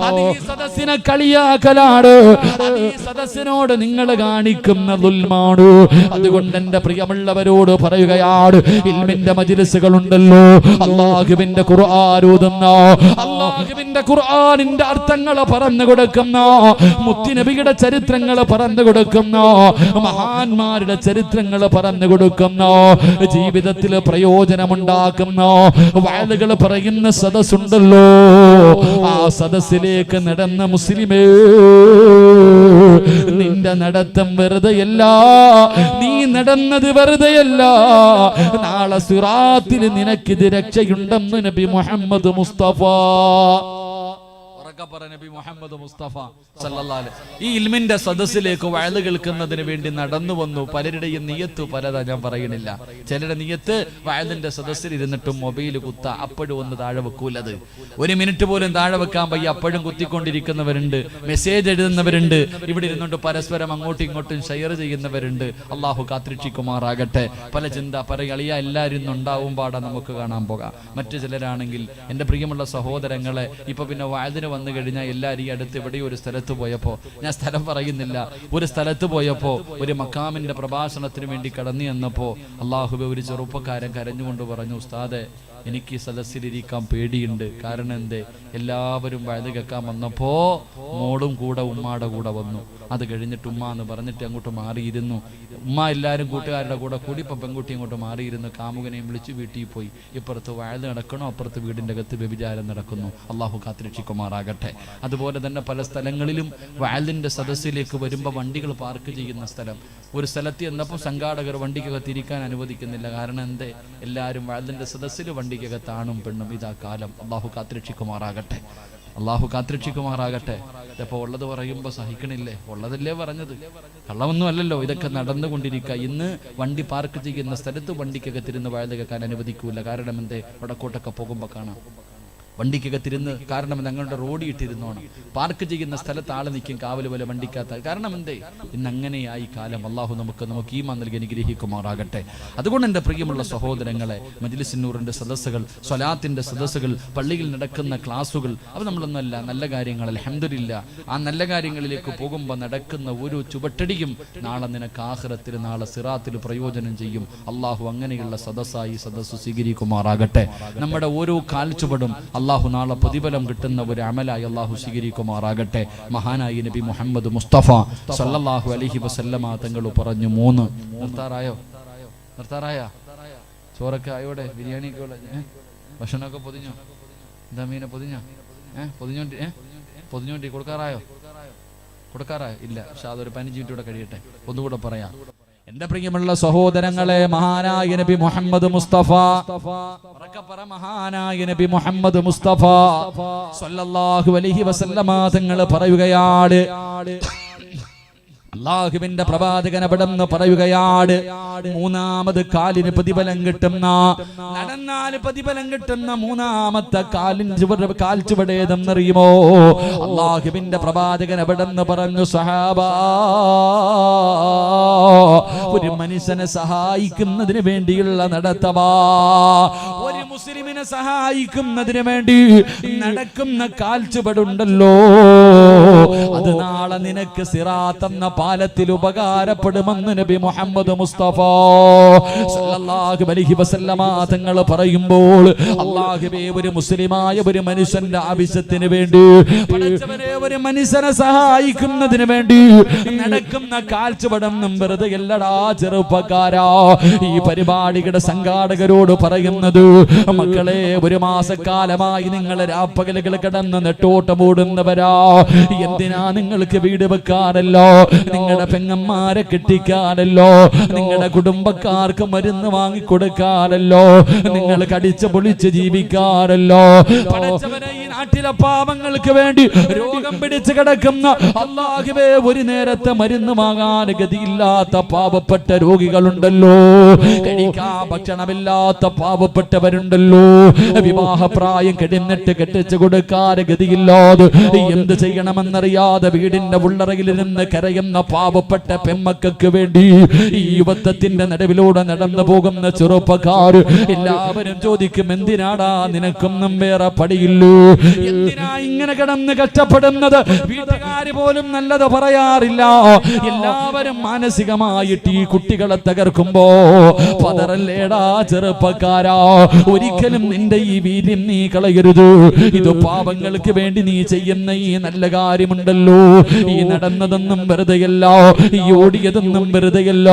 അത് ഈ സദസ്സിനെ കളിയാക്കലാണ്, അത് ഈ സദസ്സിനോട് നിങ്ങൾ കാണിക്കുന്ന ദുൽമാണ്. അതുകൊണ്ട് എന്റെ പ്രിയമുള്ളവരോട് പറയുകയാണ്, ഇൽമിന്റെ മജ്ലിസുകളുണ്ടല്ലോ, അല്ലാഹുവിന്റെ ഖുർആൻ ഓതുന്ന, അല്ലാഹുവിന്റെ ഖുർആനിന്റെ അർത്ഥങ്ങൾ പറഞ്ഞു കൊടുക്കുന്ന, മുത്തുനബിയുടെ ചരിത്രങ്ങൾ പറഞ്ഞു കൊടുക്കുന്ന, മഹാന്മാരുടെ ചരിത്രങ്ങൾ പറഞ്ഞു കൊടുക്കുന്ന, ജീവിതത്തിൽ പ്രയോജനമുണ്ടാക്കുന്ന വഅദുകൾ പറയുന്ന സദസ്സുണ്ടല്ലോ, ആ സദസ്സിലേക്ക് നടന്ന മുസ്ലിമേ, നിന്റെ നടത്തം വെറുതെയല്ല, നീ നടന്നത് വെറുതെയല്ല. നാളെ സിറാത്തിൽ നിനക്കിത് രക്ഷയുണ്ടെന്ന് നബി മുഹമ്മദ് മുസ്തഫ. നബി മുഹമ്മദ് മുസ്തഫ സല്ലല്ലാഹു അലൈഹി. ഈ ഇൽമിന്റെ സദസ്സിലേക്ക് വഅദ് കേൾക്കുന്നതിന് വേണ്ടി നടന്നു വന്നു. പലരുടെയും നിയത്ത് പലതാ, ഞാൻ പറയണില്ല. ചിലരുടെ നിയത്ത് വഅദിന്റെ സദസ്സിൽ ഇരുന്നിട്ടും മൊബൈൽ കുത്ത, അപ്പോഴും ഒന്ന് താഴെ വെക്കൂലത്. ഒരു മിനിറ്റ് പോലും താഴെ വെക്കാൻ വയ്യ, അപ്പോഴും കുത്തിക്കൊണ്ടിരിക്കുന്നവരുണ്ട്, മെസ്സേജ് എഴുതുന്നവരുണ്ട്, ഇവിടെ ഇരുന്നുകൊണ്ട് പരസ്പരം അങ്ങോട്ടും ഇങ്ങോട്ടും ഷെയർ ചെയ്യുന്നവരുണ്ട്. അള്ളാഹു കാത്തിരക്ഷിക്കുമാറാകട്ടെ. പല ചിന്ത പറയളിയ എല്ലാവരും ഉണ്ടാവും പാടാ നമുക്ക് കാണാൻ പോകാം. മറ്റു ചിലരാണെങ്കിൽ എൻ്റെ പ്രിയമുള്ള സഹോദരങ്ങളെ, ഇപ്പൊ പിന്നെ വഅദിന് വന്നു കഴിഞ്ഞാൽ എല്ലാവരും ഈ അടുത്ത് എവിടെയോ ഒരു സ്ഥലത്ത് പോയപ്പോ, ഞാൻ സ്ഥലം പറയുന്നില്ല, ഒരു സ്ഥലത്ത് പോയപ്പോ ഒരു മക്കാമിന്റെ പ്രഭാഷണത്തിന് വേണ്ടി കടന്നു ചെന്നപ്പോ അള്ളാഹുബെ ഒരു ചെറുപ്പക്കാരൻ കരഞ്ഞുകൊണ്ട് പറഞ്ഞു, ഉസ്താദെ എനിക്ക് സദസ്സിലിരിക്കാൻ പേടിയുണ്ട്. കാരണം എന്തേ, എല്ലാവരും വഅദ് കേൾക്കാൻ വന്നപ്പോ മോളും കൂടെ ഉമ്മാടെ കൂടെ വന്നു. അത് കഴിഞ്ഞിട്ട് ഉമ്മ എന്ന് പറഞ്ഞിട്ട് അങ്ങോട്ട് മാറിയിരുന്നു. ഉമ്മ എല്ലാവരും കൂട്ടുകാരുടെ കൂടെ കൂടി ഇപ്പം പെൺകുട്ടി അങ്ങോട്ട് മാറിയിരുന്നു. കാമുകനെയും വിളിച്ച് വീട്ടിൽ പോയി. ഇപ്പുറത്ത് വഅദ് നടക്കണോ, അപ്പുറത്ത് വീടിൻ്റെ അകത്ത് വ്യഭിചാരം നടക്കുന്നു. അള്ളാഹു കാത്തിരക്ഷിക്കുമാറാകട്ടെ. അതുപോലെ തന്നെ പല സ്ഥലങ്ങളിലും വഅദിന്റെ സദസ്സിലേക്ക് വരുമ്പോൾ വണ്ടികൾ പാർക്ക് ചെയ്യുന്ന സ്ഥലം, ഒരു സ്ഥലത്ത് എന്നപ്പോൾ സംഘാടകർ വണ്ടിക്കകത്ത് ഇരിക്കാൻ അനുവദിക്കുന്നില്ല. കാരണം എന്തേ, എല്ലാവരും വഅദിന്റെ സദസ്സിൽ വണ്ടിക്കകത്താണും പെണ്ണും. ഇതാ കാലം. അള്ളാഹു കാത്തിരക്ഷിക്കുമാറാകട്ടെ. അള്ളാഹു കാത്തിരക്ഷിക്കുമാറാകട്ടെ. ഇതപ്പോൾ ഉള്ളത് പറയുമ്പോൾ സഹിക്കണില്ലേ? ഉള്ളതല്ലേ പറഞ്ഞത്, കള്ളമൊന്നും അല്ലല്ലോ. ഇതൊക്കെ നടന്നുകൊണ്ടിരിക്കുക. ഇന്ന് വണ്ടി പാർക്ക് ചെയ്യുന്ന സ്ഥലത്ത് വണ്ടിക്കകത്തിരുന്ന് വഅദ് കേൾക്കാൻ അനുവദിക്കൂല. കാരണം എന്തേ, വടക്കോട്ടൊക്കെ പോകുമ്പോൾ കാണാം വണ്ടിക്കകത്തിരുന്ന്. കാരണം ഞങ്ങളുടെ റോഡ് ഇട്ടിരുന്നോണം. പാർക്ക് ചെയ്യുന്ന സ്ഥലത്ത് ആള് നിൽക്കും, കാവല് പോലെ വണ്ടിക്കകത്ത്. കാരണം എന്തേ, ഇന്ന് അങ്ങനെയായി കാലം. അള്ളാഹു നമുക്ക് ഈമാൻ നൽകി അനുഗ്രഹിക്കുമാറാകട്ടെ. അതുകൊണ്ട് എൻ്റെ പ്രിയമുള്ള സഹോദരങ്ങളെ, മജ്ലിസ് നൂറിന്റെ സദസ്സുകൾ, സ്വലാത്തിന്റെ സദസ്സുകൾ, പള്ളിയിൽ നടക്കുന്ന ക്ലാസുകൾ, അത് നമ്മളൊന്നല്ല, നല്ല കാര്യങ്ങൾ അൽഹംദുലില്ലാ. ആ നല്ല കാര്യങ്ങളിലേക്ക് പോകുമ്പോൾ നടക്കുന്ന ഒരു ചുവട്ടടിയും നാളെ നിനക്ക് ആഖിറത്തിൽ, നാളെ സിറാത്തിൽ പ്രയോജനം ചെയ്യും. അള്ളാഹു അങ്ങനെയുള്ള സദസ്സായി സദസ്സ് സ്വീകരിക്കുമാറാകട്ടെ. നമ്മുടെ ഓരോ കാൽച്ചുവടും അള്ളാഹു നാളെ പ്രതിഫലം കിട്ടുന്ന ഒരു അമലായി അള്ളാഹു സ്വീകരിക്കുമാറാകട്ടെ. മഹാനായി നബി മുഹമ്മദ് മുസ്തഫ സല്ലല്ലാഹു അലൈഹി വസല്ലമ തങ്ങൾ പറഞ്ഞു, 3 നിർത്താറായോ? ചോറൊക്കെ ആയോടെ, ബിരിയാണിയൊക്കെ ഭക്ഷണമൊക്കെ പൊതിഞ്ഞോ? എന്താ മീനെ പൊതിഞ്ഞോ? പൊതിഞ്ഞോണ്ടി കൊടുക്കാറായോ? ഇല്ല. പക്ഷെ അതൊരു 15 മിനിറ്റ് കഴിയട്ടെ. ഒന്നുകൂടെ പറയാം. എന്റെ പ്രിയമുള്ള സഹോദരങ്ങളെ, മഹാനായ നബി മുഹമ്മദ് മുസ്തഫ, മഹാനായ നബി മുഹമ്മദ് മുസ്തഫ സല്ലല്ലാഹു അലൈഹി വസല്ലമ തങ്ങൾ പറയുകയാണ്, അല്ലാഹുവിന്റെ പ്രവാചകൻ അവിടെന്ന് പറയുകയാണ്, 3ാമത് കാലിന് പ്രതിഫലം കിട്ടുന്ന, നടന്നാൽ പ്രതിഫലം കിട്ടുന്ന 3ാമത്തെ കാൽ ചുവടേതെന്നറിയുമോ? അല്ലാഹുവിന്റെ പ്രവാചകൻ അവിടെന്ന് പറഞ്ഞു, സഹാബാ, ഒരു മനുഷ്യനെ സഹായിക്കുന്നതിന് വേണ്ടിയുള്ള നടത്തവാ, ഒരു മുസ്ലിമിനെ സഹായിക്കുന്നതിന് വേണ്ടി നടക്കുന്ന കാൽച്ചുവടുണ്ടല്ലോ, അത് നാളെ നിനക്ക് സിറാത്ത് എന്ന പാലത്തിൽ ഉപകാരപ്പെടുമെന്ന് നബി മുഹമ്മദ് മുസ്തഫ സല്ലല്ലാഹു അലൈഹി വസല്ലമ തങ്ങൾ പറയുമ്പോൾ, അല്ലാഹുവേ, ഒരു മുസ്ലിമായ ഒരു മനുഷ്യന്റെ ആവശ്യത്തിന് വേണ്ടി, പടച്ചവനെ, ഒരു മനുഷ്യനെ സഹായിക്കുന്നതിന് വേണ്ടി നടക്കുന്ന കാൽച്ചുവടൊന്നും വെറുതെ അല്ലടാ ചെറുപ്പക്കാരാ. ഈ പരിപാടിയുടെ സംഘാടകരോട് പറയുന്നത്, മക്കളെ, 1 മാസക്കാലമായി നിങ്ങൾ രാപ്പകലുകൾ കിടന്ന് നെട്ടോട്ടമോടുന്നവരാ. എന്തിനാ നിങ്ങൾക്ക് വീട് വെക്കാനല്ലോ, നിങ്ങളുടെ പെങ്ങന്മാരെ കെട്ടിക്കാനല്ലോ, നിങ്ങളുടെ കുടുംബക്കാർക്ക് മരുന്ന് വാങ്ങിക്കൊടുക്കാനല്ലോ, നിങ്ങൾ കടിച്ചു പൊളിച്ച് ജീവിക്കാനല്ലോ. പടച്ചവനെ, ഈ നാട്ടിലെ പാവങ്ങൾക്ക് വേണ്ടി രോഗം പിടിച്ചു കിടക്കുന്ന, അല്ലാഹുവേ, ഒരു നേരത്തെ മരുന്ന് വാങ്ങാൻ ഗതിയില്ലാത്ത പാവപ്പെട്ട രോഗികളുണ്ടല്ലോ, കഴിക്കാൻ ഭക്ഷണമില്ലാത്ത പാവപ്പെട്ടവരുണ്ടല്ലോ, വിവാഹപ്രായം കഴിഞ്ഞിട്ട് കെട്ടിച്ചു കൊടുക്കാൻ ഗതിയില്ലാതെ എന്ത് ചെയ്യണമെന്നറിയാതെ വീടിന്റെ ഉള്ളറയിലിരുന്ന് കരയുന്ന പാവപ്പെട്ട പെമ്മക്കൾക്ക് വേണ്ടി ഈ യുവത്വത്തിന്റെ നടുവിലൂടെ നടന്നു പോകുന്ന ചെറുപ്പക്കാർ എല്ലാവരും ചോദിക്കും, എന്തിനാടാ നിനക്കൊന്നും വേറെ പടിയില്ലൂ, എന്തിനാ ഇങ്ങനെ കിടന്ന് കഷ്ടപ്പെടുന്നത്? വീട്ടുകാര് പോലും നല്ലത് പറയാറില്ല. എല്ലാവരും മാനസികമായിട്ട് ഈ കുട്ടികളെ തകർക്കുമ്പോ പതറല്ലേടാ ചെറുപ്പക്കാരാ, ഒരിക്കലും നിന്റെ ഈ വീര്യം നീ കളയരുത്. ഇത് പാവങ്ങൾക്ക് വേണ്ടി നീ ചെയ്യുന്ന ഈ നല്ല കാര്യമുണ്ടല്ലോ, ഈ നടന്നതൊന്നും വെറുതെയല്ല, ഈ ഓടിയതൊന്നും വെറുതെയല്ല.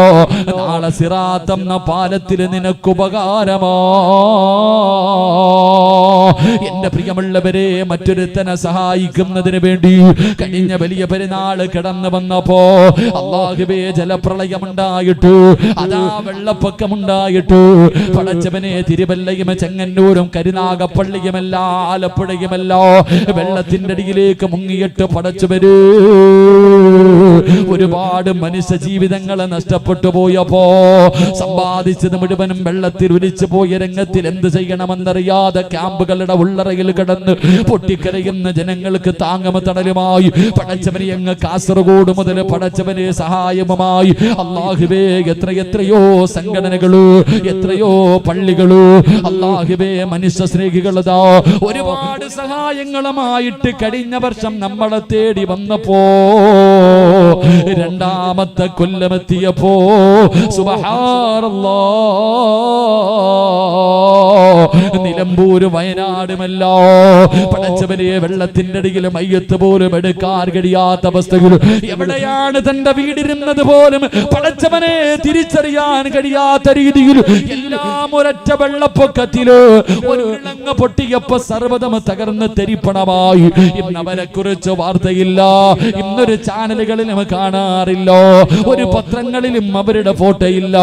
നാളെ സിറാത്ത് എന്ന പാലത്തിൽ നിനക്ക് ഉപകാരമാ. എന്റെ പ്രിയമുള്ളവരെ, മറ്റൊരുത്തനെ സഹായിക്കുന്നതിന് വേണ്ടി കഴിഞ്ഞ വലിയ പെരുന്നാൾ കടന്നു വന്നപ്പോ അല്ലാഹുവേ ജലപ്രളയമുണ്ടായിട്ട്, അതാ വെള്ളപ്പൊക്കമുണ്ടായിട്ട്, പടച്ചവനെ തിരുവല്ലയും ചെങ്ങന്നൂരും കരുനാഗപ്പള്ളിയുമല്ല ആലപ്പുഴയുമല്ല വെള്ളത്തിന്റെ അടിയിലേക്ക് മുങ്ങിയിട്ട് പടച്ചവര് ഒരുപാട് മനുഷ്യ ജീവിതങ്ങളെ നഷ്ടപ്പെട്ടു പോയപ്പോ സമ്പാദിച്ചത് മുഴുവനും വെള്ളത്തിൽ ഒലിച്ചു പോയ രംഗത്തിൽ എന്ത് ചെയ്യണമെന്നറിയാതെ ക്യാമ്പുകളുടെ ഉള്ളറയിൽ കിടന്ന് പൊട്ടിക്കരയുന്ന ജനങ്ങൾക്ക് താങ്ങമ തണലുമായി പടച്ചവനെ അങ്ങ് കാസർഗോഡ് മുതൽ പടച്ചവനെ സഹായവുമായി അല്ലാഹുവേ എത്രയോ സംഘടനകള്, എത്രയോ പള്ളികള്, അല്ലാഹുവേ മനുഷ്യ സ്നേഹികളതാ ഒരുപാട് സഹായങ്ങളുമായിട്ട് കഴിഞ്ഞ വർഷം നമ്മളെ തേടി വന്നപ്പോ രണ്ടാമത്തെ കൊല്ലമെത്തിയപ്പോ സുബ്ഹാനല്ലാഹ് നിലമ്പൂര് വയനാടുമല്ലോ പടച്ചവനെ വെള്ളത്തിന്റെ അടിയിൽ മയ്യത്ത് പോലും എടുക്കാൻ കഴിയാത്ത അവസ്ഥകൾ, എവിടെയാണ് തന്റെ വീടിരുന്നത് പോലും പടച്ചവനെ തിരിച്ചറിയാൻ കഴിയാത്ത രീതിയിൽ എല്ലാം ഒരൊറ്റ വെള്ളപ്പൊക്കത്തില് ഒരു വിളങ്ങ പൊട്ടിയപ്പോ സർവ്വതം തകർന്ന് തെരിപ്പണമായി. ഇന്നവരെ കുറിച്ച് വാർത്തയില്ല, ഇന്നൊരു ചാനലുകളിലും കാണാറില്ല, ഒരു പത്രങ്ങളിലും അവരുടെ ഫോട്ടോ ഇല്ല.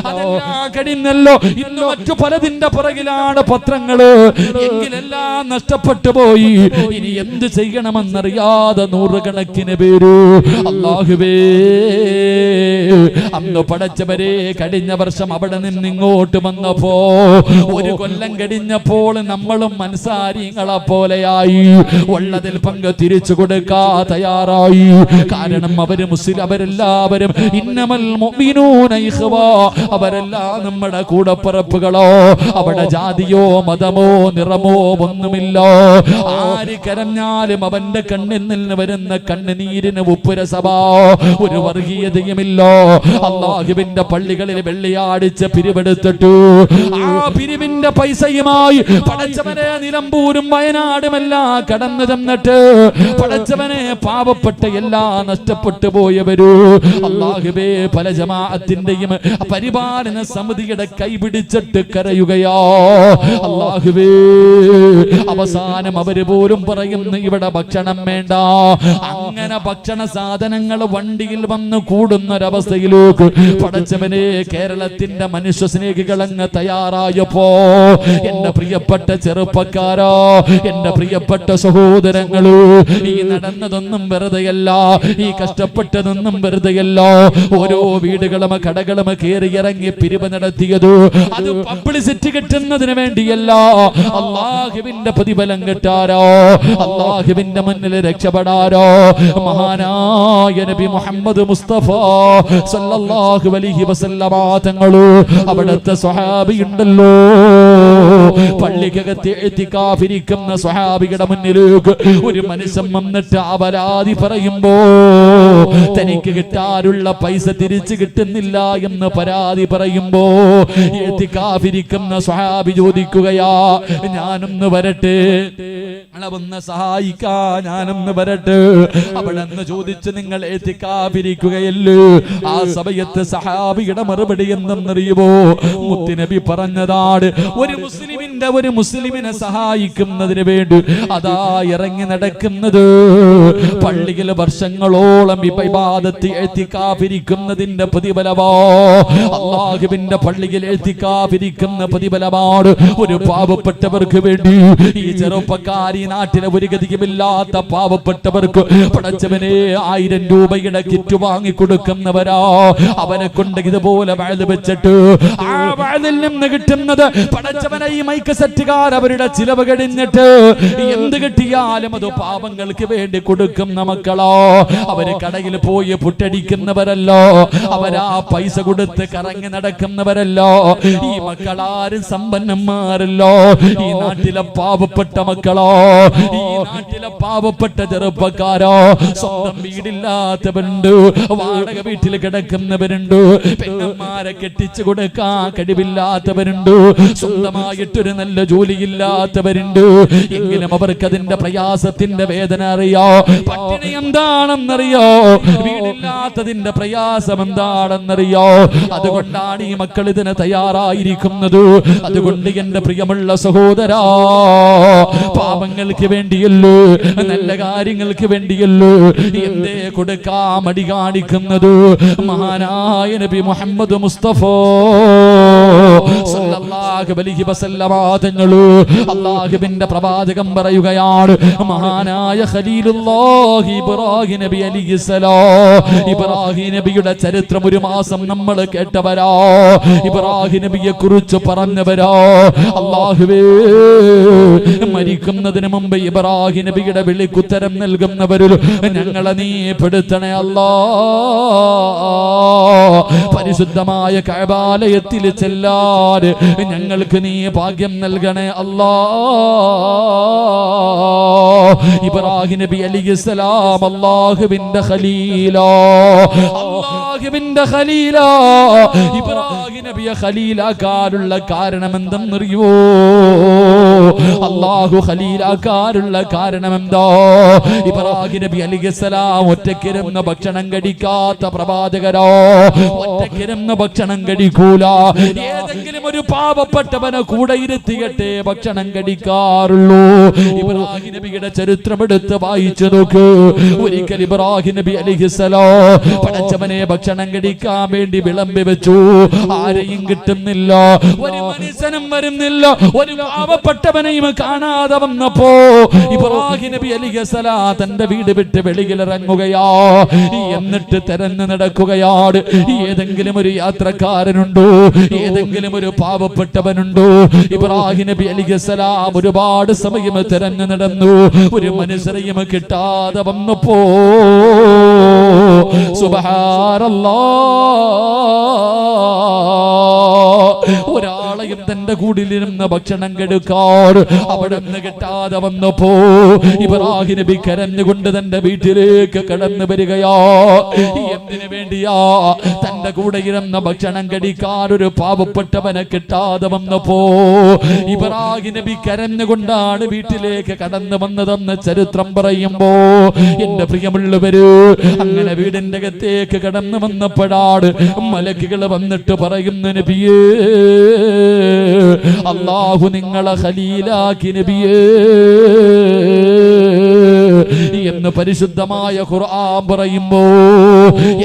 അതെല്ലാം കഴിഞ്ഞല്ലോ, ഇന്ന് മറ്റു പലതിന്റെ പുറകിലാണ് പത്രങ്ങള്. എങ്കിലെല്ലാം നഷ്ടപ്പെട്ടു പോയി. ഇനി എന്ത് ചെയ്യണമെന്നറിയാതെ നൂറുകണക്കിന് പേര് അല്ലാഹുവേ അന്ന് പടച്ചവരെ കഴിഞ്ഞ വർഷം അവിടെ നിന്ന് ഇങ്ങോട്ട് വന്നപ്പോ ഒരു കൊല്ലം കഴിഞ്ഞപ്പോൾ നമ്മളും മനസാരിങ്ങളെ പോലെയായി. ഉള്ളതിൽ പങ്ക് തിരിച്ചു കൊടുക്കാ തയ്യാറായി. കാരണം അവരെല്ലാവരും ഇന്നമൽ മുഅ്മിനൂന ഇഖ്വാ, അവരെല്ലാം നമ്മുടെ കൂടപ്പിറപ്പുകളോ. അവിടെ ജാതിയോ മതമോ നിറമോ ഒന്നുമില്ല. ആര് കരഞ്ഞാലും അവന്റെ കണ്ണിൽ നിന്ന് വരുന്ന കണ്ണുനീരിന് ഉപ്പുരസഭാ ഒരു വർഗീയതയുമില്ല. അല്ലാഹുവിന്റെ പള്ളികളിൽ വെള്ളിയാഴ്ച പിരിവെടുത്തിട്ടു ആ പിരിവിന്റെ പൈസയുമായി പടച്ചവനെ നിലമ്പൂരും വയനാടുമെല്ലാം കടന്നു തന്നിട്ട് പടച്ചവനെ പാവപ്പെട്ട എല്ലാം നഷ്ടപ്പെട്ടു പോയവരു അല്ലാഹുവേ പല ജമാഅത്തിന്റെയും പരിപാലന സമിതിയുടെ കൈപിടിച്ചിട്ട് കരയുകയാ. അല്ലാഹുവേ അവസാനം അവര് പോലും പറയുന്നു ഇവിടെ ഭക്ഷണം വേണ്ട. അങ്ങനെ ഭക്ഷണ സാധനങ്ങൾ വണ്ടിയിൽ വന്ന് കൂടുന്നൊരവസ്ഥയിലേക്ക് പടച്ചവനെ കേരളത്തിന്റെ മനുഷ്യ സ്നേഹികൾ അങ്ങ് തയ്യാറായപ്പോ എന്റെ പ്രിയപ്പെട്ട ചെറുപ്പക്കാരോ, എന്റെ പ്രിയപ്പെട്ട സഹോദരങ്ങള്, ഈ നടന്നതൊന്നും വെറുതെയല്ല, ഈ കഷ്ടപ്പെട്ടതൊന്നും വെറുതെയല്ല. ഓരോ വീടുകളും കടകളും കയറിയിറങ്ങി പിരിവ് നടത്തിയത് അത് പബ്ലിസിറ്റി കിട്ടുന്നതിന് വേണ്ടിയല്ല, അല്ലാഹുവിന്റെ പ്രതിഫലം കിട്ടാരോ, അല്ലാഹുവിന്റെ മുന്നിൽ രക്ഷപ്പെടാരോ. മഹാനായ നബി മുഹമ്മദ് മുസ്തഫ സല്ലല്ലാഹു അലൈഹി വസല്ലമ തങ്ങള് അവിടുത്തെ സ്വഹാബി ഉണ്ടല്ലോ, പള്ളിക്കകത്ത് ഇഅ്തികാഫിരിക്കുന്ന സ്വഹാബിയുടെ മുന്നിലേക്ക് ഒരു മനുഷ്യൻ വന്നിട്ട് അപരാധി പറയുമ്പോ തനിക്ക് കിട്ടാനുള്ള പൈസ തിരിച്ചു കിട്ടുന്നില്ല എന്ന് പരാതി പറയുമ്പോ ഇഅ്തികാഫിരിക്കുന്ന സ്വഹാബി ചോദിക്കുകയാ, ഞാനൊന്ന് വരട്ടെ, ഒന്ന് സഹായിക്കാ, ഞാനൊന്ന് വരട്ടെ. അവിടെ നിന്ന് ചോദിച്ച് നിങ്ങൾ ഇഅ്തികാഫിരിക്കുകയല്ലേ? ആ സമയത്ത് സഹാബിയുടെ മറുപടി എന്തെന്നറിയുമോ? മുത്തുനബി പറഞ്ഞതാണ്, ഒരു മുസ്ലിമിനെ സഹായിക്കുന്നതിന് വേണ്ടി അതാ ഇറങ്ങി നടക്കുന്നത് പള്ളിയിൽ വർഷങ്ങളോളം ഇബാദത്ത് ഇഅ്തികാഫിരിക്കുന്നതിന്റെ പ്രതിഫലമോ, അല്ലാഹുവിന്റെ പള്ളിയിൽ ഇഅ്തികാഫിരിക്കുന്ന പ്രതിഫലമാണ്. ഒരു പാവപ്പെട്ടവർക്ക് വേണ്ടി ഈ ചെറുപ്പക്കാരി നാട്ടിലെ ഒരു ഗതിയുമില്ലാത്ത പാവപ്പെട്ടവർക്ക് പടച്ചവനെ 1000 രൂപയുടെ കിറ്റ് വാങ്ങി കൊടുക്കുന്നവരാ. അവനെ കൊണ്ട് ഇതുപോലെ വഅദ് വെച്ചിട്ട് ആ വഅദിൽ നിന്ന് കിട്ടുന്നത് പടച്ചവനെ ഈ മൈക്ക് സെറ്റുകാർ അവരുടെ ചിലവ് കഴിഞ്ഞിട്ട് എന്ത് കിട്ടിയാലും അത് പാവങ്ങൾക്ക് വേണ്ടി കൊടുക്കുന്ന മക്കളോ. അവര് കടയിൽ പോയി പുട്ടടിക്കുന്നവരല്ലോ, അവരാ പൈസ കൊടുത്ത് കറങ്ങി നടക്കുന്നവരല്ലോ. ഈ മക്കളാരും സമ്പന്നന്മാരല്ലോ. ഈ നാട്ടിലെ പാവപ്പെട്ട മക്കളോ, ഈ നാട്ടിലെ പാവപ്പെട്ട ചെറുപ്പക്കാരോ, സ്വന്തം വീടില്ലാത്തവരുണ്ട്, വാടക വീട്ടിൽ കിടക്കുന്നവരുണ്ട്, പെണ്ണന്മാരെ കെട്ടിച്ചു കൊടുക്കാൻ കഴിവില്ലാത്തവരുണ്ട്, സ്വന്തമായിട്ടൊരു നല്ല ജോലിയില്ലാത്തവരുണ്ട്, എങ്കിലും അവർക്ക് അതിന്റെ പ്രയാസത്തിന്റെ വേദന അറിയോ, പട്ടിണി എന്താണെന്നറിയോ, വീടില്ലാത്തതിന്റെ പ്രയാസം എന്താണെന്നറിയോ. അതുകൊണ്ടാണ് ഈ മക്കൾ ഇതിന് തയ്യാറായിരിക്കുന്നത്. അതുകൊണ്ട് എന്റെ പ്രിയമുള്ള സഹോദരാ, പാപങ്ങൾക്ക് വേണ്ടിയല്ലോ, നല്ല കാര്യങ്ങൾക്ക് വേണ്ടിയല്ലോ എന്തേ കൊടുക്കാ മടി കാണിക്കുന്നത്? മഹാനായ നബി മുഹമ്മദ് മുസ്തഫ സല്ലല്ലാഹു അലൈഹി വസല്ലമ തങ്ങൾ, അല്ലാഹുവിന്റെ പ്രവാചകൻ പറയുകയാണ്, മഹാനായ ഖലീലുല്ലാഹി ഇബ്രാഹിം നബി അലൈഹിസ്സലാം, ഇബ്രാഹിം നബിയുടെ ചരിത്രം ഒരു മാസം നമ്മൾ കേട്ടവരാ, ഇബ്രാഹിം നബിയെ കുറിച്ച് പറഞ്ഞവരാ. അല്ലാഹുവേ, മരിക്കുന്നതിന് മുമ്പ് ഇബ്രാഹിം നബിയുടെ വിളിക്കുത്തരം നൽകുന്നവരിൽ ഞങ്ങളെ നീ പെടുത്തണേ അല്ലാ. പരിശുദ്ധമായ കഅബാലയത്തിൽ ചെല്ലാൻ ഞങ്ങൾക്ക് നീ ഭാഗ്യം നൽകണേ അല്ലാ. ഇബ്രാഹിം നബി അലൈഹിസ്സലാം അല്ലാഹുവിന്റെ ഖലീലാ, അല്ലാഹുവിന്റെ ഖലീലാ. ഇബ്രാഹിം നബിയെ ഖലീലാക്കാനുള്ള കാരണം എന്തെന്നറിയോ? അല്ലാഹു ഖലീലാക്കാനുള്ള കാരണം എന്താ? ഇബ്രാഹിം നബി അലൈഹിസ്സലാം ഒറ്റയ്ക്കിരുന്ന് ഭക്ഷണം കഴിക്കാത്ത പ്രവാചകരോ, ഒറ്റയ്ക്കിരുന്ന് ഭക്ഷണം കഴിക്കൂല, ഏതെങ്കിലും ഒരു പാവപ്പെട്ടവനെ കൂടെ ഇരുത്തിയിട്ടേ ഭക്ഷണം കഴിക്കാറുള്ളൂ. ഇബ്രാഹിം നബിയുടെ ചരിത്രം എടുത്ത് വായിച്ചു നോക്ക്. ഒരിക്കൽ ഇബ്രാഹിം നബി അലൈഹിസ്സലാം പടച്ചവനെ ഭക്ഷണം കഴിക്കാൻ വേണ്ടി വിളമ്പി വെച്ചു, ആരെയും കിട്ടുന്നില്ല, ഒരു മനുഷ്യനും വരുന്നില്ല, ഒരു പാവപ്പെട്ടവനെയും കാണാതെ വന്നപ്പോ ഇബ്രാഹിം നബി അലൈഹിസ്സലാം തന്റെ വീട് വിട്ട് വെളിയിലിറങ്ങുകയാ, എന്നിട്ട് തെരഞ്ഞു നടക്കുകയാണ്. ഏതെങ്കിലും ഒരു യാത്രക്കാരനുണ്ടോ, ഏതെങ്കിലും ഒരു പാവപ്പെട്ടവനുണ്ടോ? ഇബ്രാഹിം നബി അലൈഹിസ്സലാം ഒരുപാട് സമയം തെരഞ്ഞു നടന്നു, ഒരു മനുഷ്യരെയും കിട്ടാതെ വന്നപ്പോ സുബ്ഹാനല്ലാഹ്, ഒരാളെയും തന്റെ കൂടിലിരുന്ന് ഭക്ഷണം കെടുക്കാർ അവിടെ നിന്ന് കിട്ടാതെ വന്നപ്പോ ഇബ്രാഹിം നബി കരഞ്ഞുകൊണ്ട് തന്റെ വീട്ടിലേക്ക് കടന്നു വരികയാ. എന്തിനു വേണ്ടിയാ? തന്റെ കൂടെ ഇരുന്ന് ഭക്ഷണം കടിക്കാൻ ഒരു പാവപ്പെട്ടവനെ കിട്ടാതെ വന്നപ്പോ ഇബ്രാഹിം നബി കരഞ്ഞുകൊണ്ടാണ് വീട്ടിലേക്ക് കടന്നു വന്നതെന്ന് ചരിത്രം പറയുമ്പോ, എന്റെ പ്രിയമുള്ളവര്, അങ്ങനെ വീടിന്റെ അകത്തേക്ക് കടന്നു വന്നപ്പോഴാണ് മലക്കുകൾ വന്നിട്ട് പറയുന്നു, നബിയേ, അല്ലാഹു നിങ്ങളെ ഖലീലാക്കി നബിയേ എന്ന് പരിശുദ്ധമായ ഖുർആൻ പറയുമ്പോ,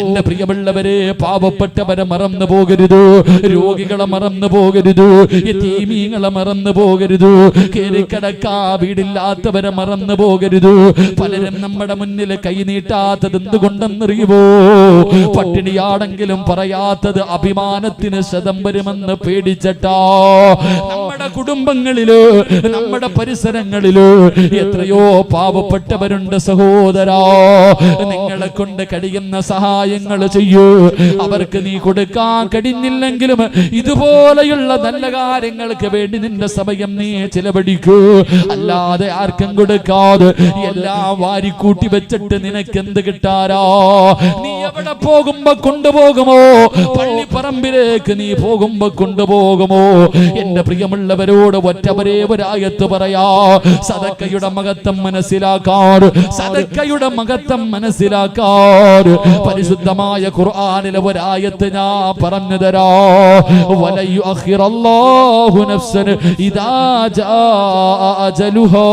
എന്റെ പ്രിയമുള്ളവരെ, പാവപ്പെട്ടവരെ മറന്നു പോകരുത്, രോഗികളെ മറന്നു പോകരുത്, യതീമീങ്ങളെ മറന്നു പോകരുത്, കേറിക്കിടക്കാ വീടില്ലാത്തവരെ മറന്നു പോകരുത്. പലരും നമ്മുടെ മുന്നിൽ കൈനീട്ടാത്തത് എന്തുകൊണ്ടെന്നറിയുമോ? പട്ടിണിയാണെങ്കിലും പറയാത്തത് അഭിമാനത്തിന് ശതം വരുമെന്ന് പേടിച്ചിട്ടാ. നമ്മുടെ കുടുംബങ്ങളില്, നമ്മുടെ പരിസരങ്ങളില് എത്രയോ പാവപ്പെട്ടവരുണ്ട് സഹോദരാ. നിങ്ങളെ കൊണ്ട് കഴിയുന്ന സഹായങ്ങൾ ചെയ്യൂ. അവർക്ക് നീ കൊടുക്കാൻ കഴിഞ്ഞില്ലെങ്കിലും ഇതുപോലെയുള്ള നല്ല കാര്യങ്ങൾക്ക് വേണ്ടി നിന്റെ സമയം നീ ചിലവഴിക്കൂ. അല്ലാതെ ആർക്കും കൊടുക്കാതെ എല്ലാം വാരിക്കൂട്ടി വെച്ചിട്ട് നിനക്ക് എന്ത് കിട്ടാരാ? നീ എവിടെ പോകുമ്പോ കൊണ്ടുപോകുമോ? പള്ളിപ്പറമ്പിലേക്ക് നീ പോകുമ്പോ കൊണ്ടുപോകുമോ? എന്റെ പ്രിയമുള്ളവരോട് ഒറ്റവരേ ഒരായത്ത് പറയാ, സദക്കയുടെ മഹത്വം മനസ്സിലാക്കാറ്, സദക്കയുടെ മഹത്വം മനസ്സിലാക്കാറ്. പരിശുദ്ധമായ ഖുർആനിലെ ഒരായത്ത് ഞാൻ പറഞ്ഞു തരാ, വലയുഅഖിറല്ലാഹു നഫ്സൻ ഇദാ ജാ അജലുഹാ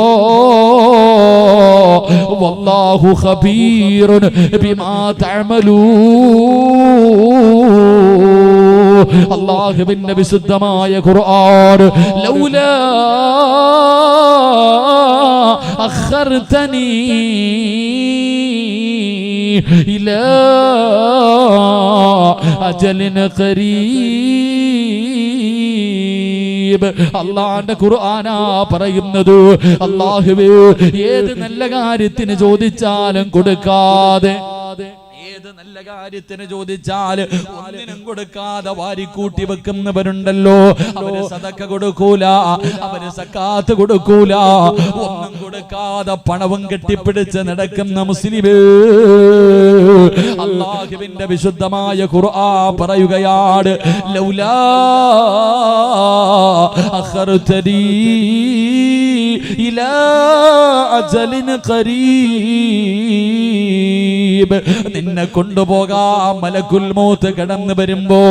വല്ലാഹു ഖബീറുൻ ബിമാ തഅമലൂൻ. അല്ലാഹുവിന്റെ വിശുദ്ധമായ ഖുർആൻ, ലൗലാ അഖർതനി ഇലാ അജലിൻ ഖരീബ്. അല്ലാഹുവിന്റെ ഖുർആനാ പറയുന്നത്, അല്ലാഹുവേ, ഏത് നല്ല കാര്യത്തിന് ചോദിച്ചാലും കൊടുക്കാതെ, ഏത് നല്ല കാര്യത്തിന് ചോദിച്ചാൽ ഒന്നിനും കൊടുക്കാതെ വാരിക്കൂട്ടി വെക്കുന്നവരുണ്ടല്ലോ, അവര് സദക്ക കൊടുക്കൂല, അവര് സക്കാത്ത് കൊടുക്കൂല, ഒന്നും കൊടുക്കാതെ പണവും കെട്ടിപ്പിടിച്ച് നടക്കുന്ന മുസ്ലിമേ. അല്ലാഹുവിന്റെ വിശുദ്ധമായ ഖുർആൻ പറയുകയാണ്, ലൗലാ അഖർതനി ഇലാ അജലിൻ ഖരീബ്. നിന്നെ കൊണ്ടുപോകാൻ മലക്കുൽ മൗത്ത് കടന്നു വരുമ്പോ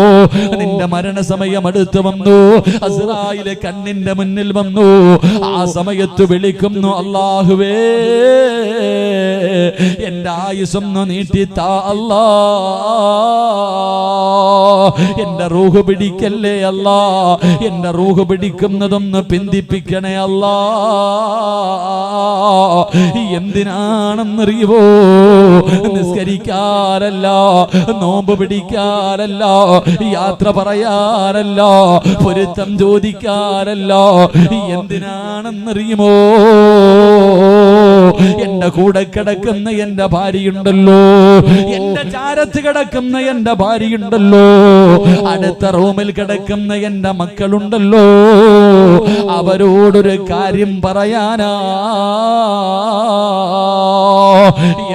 നിന്റെ മരണസമയം അടുത്ത് വന്നു. അസ്രായിലെ കണ്ണിന്റെ മുന്നിൽ വന്നു. ആ സമയത്ത് വിളിക്കുന്നു, അല്ലാഹുവേ എന്റെ ആയുസ്സൊന്ന് നീട്ടിത്താ അല്ലാ, എന്റെ റൂഹ് പിടിക്കല്ലേ അല്ലാ, എന്റെ റൂഹ് പിടിക്കുന്നതൊന്ന് പിന്തിപ്പിക്കണേ അല്ലാ. എന്തിനാണെന്നറിയുവോ? നിസ്കരിക്കാനല്ല, നോമ്പ് പിടിക്കാനല്ല, യാത്ര പറയാനല്ല, പൊരുത്തം ചോദിക്കാനല്ല. എന്തിനാണെന്നറിയുമോ? എന്റെ കൂടെ കിടക്കുന്ന എന്റെ ഭാര്യയുണ്ടല്ലോ, എന്റെ ചാരത്ത് കിടക്കുന്ന എന്റെ ഭാര്യയുണ്ടല്ലോ, അടുത്ത റൂമിൽ കിടക്കുന്ന എന്റെ മക്കളുണ്ടല്ലോ, അവരോടൊരു കാര്യം പറയാനാ.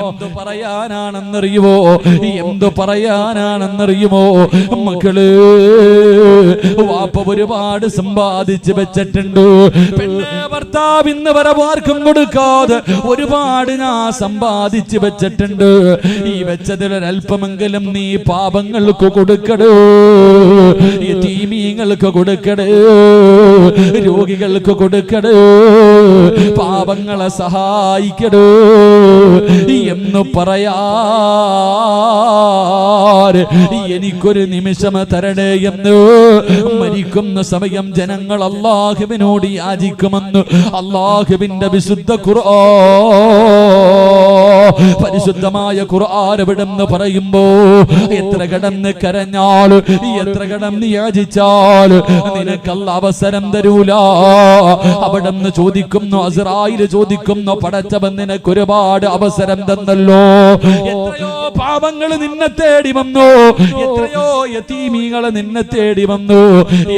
എന്തു പറയാനാണെന്നറിയുമോ? എന്തു പറയാനാണെന്നറിയുമോ? മക്കള്, വാപ്പ ഒരുപാട് സമ്പാദിച്ച് വെച്ചിട്ടുണ്ട്. പെണ്ണ് ഭർത്താവ് ഇന്ന് വരെ ആർക്കും കൊടുക്കാതെ ഒരുപാട് ഞാൻ സമ്പാദിച്ച് വെച്ചിട്ടുണ്ട്. ഈ വെച്ചതിലൊരൽപ്പമെങ്കിലും നീ പാപങ്ങൾക്ക് കൊടുക്കടോ, യതീമീങ്ങൾക്ക് കൊടുക്കടോ, രോഗികൾക്ക് കൊടുക്കടോ, പാപങ്ങളെ സഹായിക്കടോ എന്ന് പറയാ. എനിക്കൊരു നിമിഷം തരണേ എന്ന് മരിക്കുന്ന സമയം ജനങ്ങൾ അല്ലാഹുവിനോട് യാചിക്കുമെന്ന് അല്ലാഹുവിന്റെ വിശുദ്ധ ഖുർആൻ, പരിശുദ്ധമായ ഖുർആൻ എവിടെന്ന് പറയുമ്പോ എത്ര കടന്ന് കരഞ്ഞാൽ, എത്ര കടന്ന് യാചിച്ചാൽ നിനക്കല്ല അവസരം തരൂല. അവിടെന്ന് ചോദിക്കുന്നു, അസ്രായിൽ ചോദിക്കുന്നു, പടച്ചവൻ നിനക്ക് ഒരുപാട് അവസരം തന്നല്ലോ. എത്രയോ പാപങ്ങൾ നിന്നെ തേടി വന്നു, എത്രയോ യതീമീകളെ നിന്നെ തേടി വന്നു,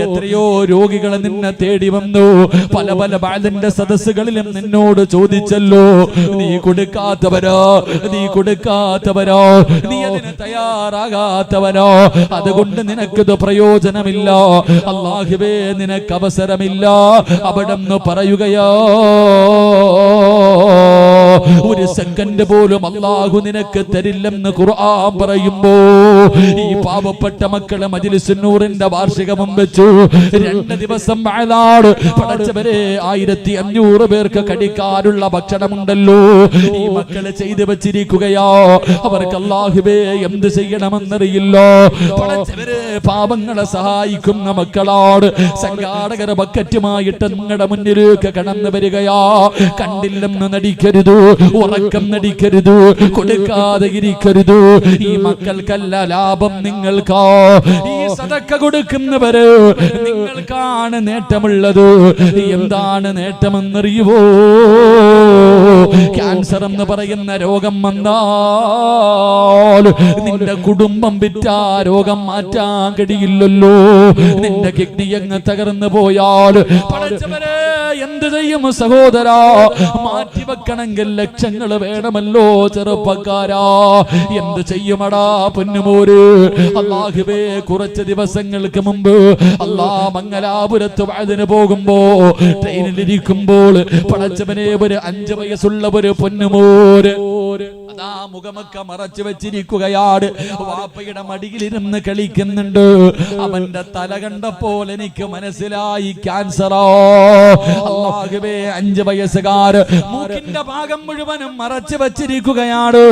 എത്രയോ രോഗികളെ നിന്നെ തേടി വന്നു. പല പല ബാലിന്റെ സദസ്സുകളിലും നിന്നോട് ചോദിച്ചല്ലോ, നീ കൊടുക്കാത്തവരോ, നീ കൊടുക്കാത്തവരോ, നീ അതിന് തയ്യാറാകാത്തവരോ, അതുകൊണ്ട് നിനക്കിത് പ്രയോജനമില്ല, അല്ലാഹുവേ നിനക്ക് അവസരമില്ല. അവിടെന്ന് പറയുകയോ, ഒരു സെക്കൻഡ് പോലും അല്ലാഹു നിനക്ക് തരില്ലെന്ന് ഖുർആൻ പറയുമ്പോ ഈ പാവപ്പെട്ട മക്കളെ മജ്ലിസുൻ നൂറിന്റെ വാർഷികവും വെച്ചു 2 ദിവസം വാഴാട് പടച്ചവരെ 1500 പേർക്ക് കടിക്കാനുള്ള ഭക്ഷണമുണ്ടല്ലോ. ഈ മക്കളെ ചെയ്തു വെച്ചിരിക്കുകയോ, അവർക്ക് അല്ലാഹുവേ എന്ത് ചെയ്യണമെന്നറിയില്ല. പടച്ചവരെ പാപങ്ങളെ സഹായിക്കുന്ന മക്കളോട് സംഘാടകർ ബക്കറ്റുമായിട്ട് നിങ്ങളുടെ മുന്നിലേക്ക് കടന്നു വരികയാ. കണ്ടില്ലെന്ന് നടിക്കരുത്, ഉറക്കം നടിക്കരുത്, കൊടുക്കാതെ ഇരിക്കരുത്. ഈ മക്കൾക്കല്ല ലാഭം, നിങ്ങൾക്കാ. ഈ സദക്ക കൊടുക്കുന്നവര് നിങ്ങൾക്കാണ് നേട്ടമുള്ളത്. എന്താണ് നേട്ടമെന്നറിയുവോ? ക്യാൻസർ എന്ന് പറയുന്ന രോഗം വന്നാൽ നിന്റെ കുടുംബം വിറ്റാ രോഗം മാറ്റാൻ കഴിയില്ലല്ലോ. നിന്റെ കിഡ്നി അങ്ങ് തകർന്നു പോയാൽ പടച്ചവനെ എന്ത് ചെയ്യും സഹോദരാ? മാറ്റിവെക്കണമെങ്കിൽ ലക്ഷങ്ങൾ വേണമല്ലോ ചെറുപ്പക്കാരാ. എന്ത് ചെയ്യുമടാ പൊന്നുമോര്? അല്ലാഹുവേ, കുറച്ച് ദിവസങ്ങൾക്ക് മുമ്പ് മംഗലാപുരത്ത് വഅദിന് പോകുമ്പോ ട്രെയിനിലിരിക്കുമ്പോൾ പടച്ചവനെ ഒരു 5 വയസ്സുള്ള ഒരു പൊന്നുമോര് അതാ മുഖമൊക്കെ മറച്ചു വെച്ചിരിക്കുകയാണ്. വാപ്പയുടെ മടിയിലിരുന്ന് കളിക്കുന്നുണ്ട്. അവന്റെ തല കണ്ടപ്പോൾ എനിക്ക് മനസ്സിലായി ക്യാൻസറോ. അല്ലാഹുവേ, 5 വയസ്സുകാർ മൂക്കിന്റെ ഭാഗം മുഴുവനും മറച്ചു വെച്ചിരിക്കുകയാണ്.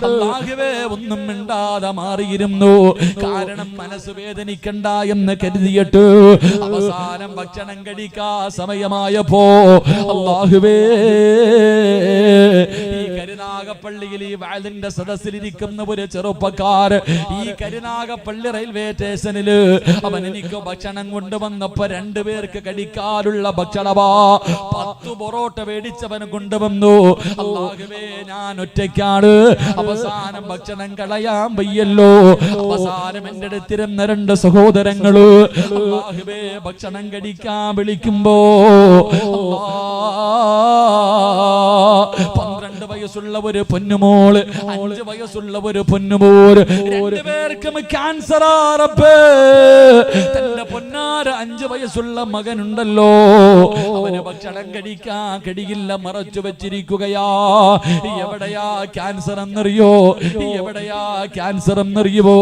അല്ലാഹുവേ, ഒന്നും മിണ്ടാതെ മാറിയിരുന്നു. കാരണം മനസ്സ് വേദനിക്കണ്ട എന്ന് കരുതിയിട്ട് അവസാനം ഭക്ഷണം കഴിക്കാ സമയമായപ്പോ അല്ലാഹുവേ, ഈ കരുനാഗപ്പള്ളിയിൽ ഈ വാലിന്റെ സദസ്സിലിരിക്കുന്ന ഒരു ചെറുപ്പക്കാർ ഈ കരുനാഗപ്പള്ളി റെയിൽവേ സ്റ്റേഷനിൽ അവൻ എനിക്ക് ഭക്ഷണം കൊണ്ടുവന്നപ്പോ 2 പേർക്ക് കഴിക്കാനുള്ള ഭക്ഷണമാ 10 പൊറോട്ട മേടിച്ചവൻ കൊണ്ടുവന്നു. അല്ലാഹുവേ, ഞാൻ ഒറ്റയ്ക്കാണ്. അവസാനം ഭക്ഷണം കളയാൻ വയ്യല്ലോ. അവസാനം എന്റെ അടുത്തിരുന്ന 2 സഹോദരങ്ങള് അല്ലാഹുവേ ഭക്ഷണം കഴിക്കാൻ വിളിക്കുമ്പോ 12 വയസ്സ് വയസ്സുള്ള ഒരു പൊന്നുമോള്, 5 വയസ്സുള്ള ഒരു പൊന്നുമോള്, രണ്ടുപേർക്കും ക്യാൻസർ. തന്റെ പൊന്നാര 5 വയസ്സുള്ള മകനുണ്ടല്ലോ, അവന് ഭക്ഷണം കഴിക്കാൻ കഴിയില്ല, മറച്ചു വെച്ചിരിക്കുകയാ. എവിടെയാ ക്യാൻസർ എന്നറിയോ? എവിടെയാ ക്യാൻസർ എന്നറിയുവോ?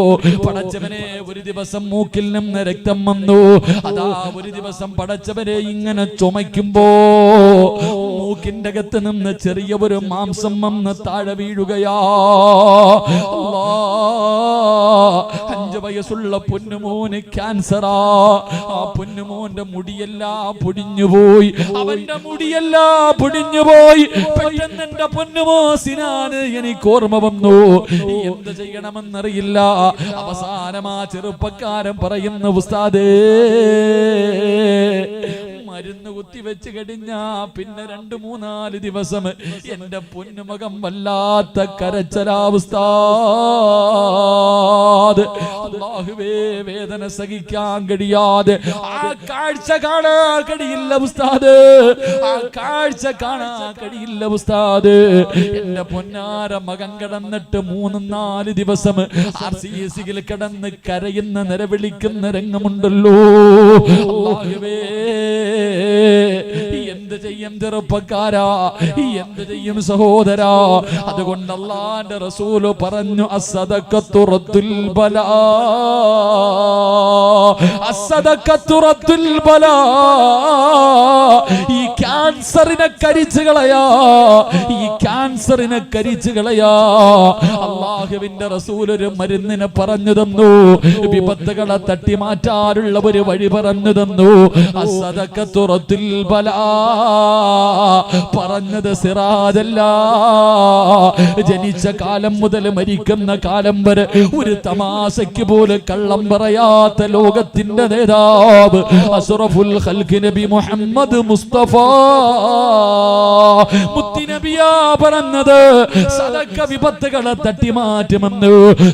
പടച്ചവനെ, ഒരു ദിവസം മൂക്കിൽ നിന്ന് രക്തം വന്നു. അതാ ഒരു ദിവസം പടച്ചവനെ ഇങ്ങനെ ചുമയ്ക്കുമ്പോ മൂക്കിന്റെ അകത്ത് നിന്ന് ചെറിയ ഒരു മാംസം വന്ന് താഴെ വീഴുകയാ. 5 വയസ്സുള്ള പൊന്നുമോന് ക്യാൻസറാ. ആ പൊന്നുമോന്റെ മുടിയെല്ലാം പൊടിഞ്ഞുപോയി, അവന്റെ മുടിയെല്ലാം പൊടിഞ്ഞുപോയി. പെട്ടെന്ന് എന്റെ പൊന്നുമോസിനാണ് എനിക്ക് ഓർമ്മ വന്നു. എന്ത് ചെയ്യണമെന്നറിയില്ല. അവസാനം ആ ചെറുപ്പക്കാരൻ പറയുന്ന, ഉസ്താദേ, മരുന്ന് കുത്തിവെച്ച് കഴിഞ്ഞാ പിന്നെ 2-3-4 ദിവസം എന്റെ പൊന്നുമകം വല്ലാത്ത കരച്ചലാവസ്ഥ. അല്ലാഹുവേ, വേദന സഹിക്കാൻ കഴിയാതെ ആ കാഴ്ച കാണാൻ കഴിയില്ല ഉസ്താദ്, ആ കാഴ്ച കാണാൻ കഴിയില്ല ഉസ്താദ്. എന്റെ പൊന്നാര മകൻ കിടന്നിട്ട് 3-4 ദിവസം RCSയിൽ കിടന്ന് കരയുന്ന നിലവിളിക്കുന്ന രംഗമുണ്ടല്ലോ. അല്ലാഹുവേ, എന്ത് ചെയ്യും ചെറുപ്പക്കാരാ, എന്ത് ചെയ്യും സഹോദരാ? അതുകൊണ്ട് അല്ലാഹുവിന്റെ റസൂല് പറഞ്ഞു, അസ്സദഖത്തു റദ്ദുൽ ബലാ, അസ്സദഖത്തു റദ്ദുൽ ബലാ. ഈ ക്യാൻസറിനെ കരിച്ചു കളയാ, ഈ ക്യാൻസറിനെ കരിച്ചു കളയാ. അല്ലാഹുവിന്റെ റസൂൽ ഒരു മരുന്നിനെ പറഞ്ഞു തന്നു, വിപത്തുകളെ തട്ടി മാറ്റാനുള്ള ഒരു വഴി പറഞ്ഞു തന്നു. അസ്സദഖത്തു റദ്ദുൽ ബലാ പറഞ്ഞത് സിറാജല്ല. ജനിച്ച കാലം മുതൽ മരിക്കുന്ന കാലം വരെ ഒരു തമാശയ്ക്ക് പോലും കള്ളം പറയാത്ത ലോകത്തിന്റെ നേതാവ് അസ്റഫുൽ ഖൽഖ് നബി മുഹമ്മദ് മുസ്തഫ മുത്തുനബിയാ പറഞ്ഞത്, സദഖ വിപത്തുകളെ തട്ടിമാറ്റുമെന്ന്,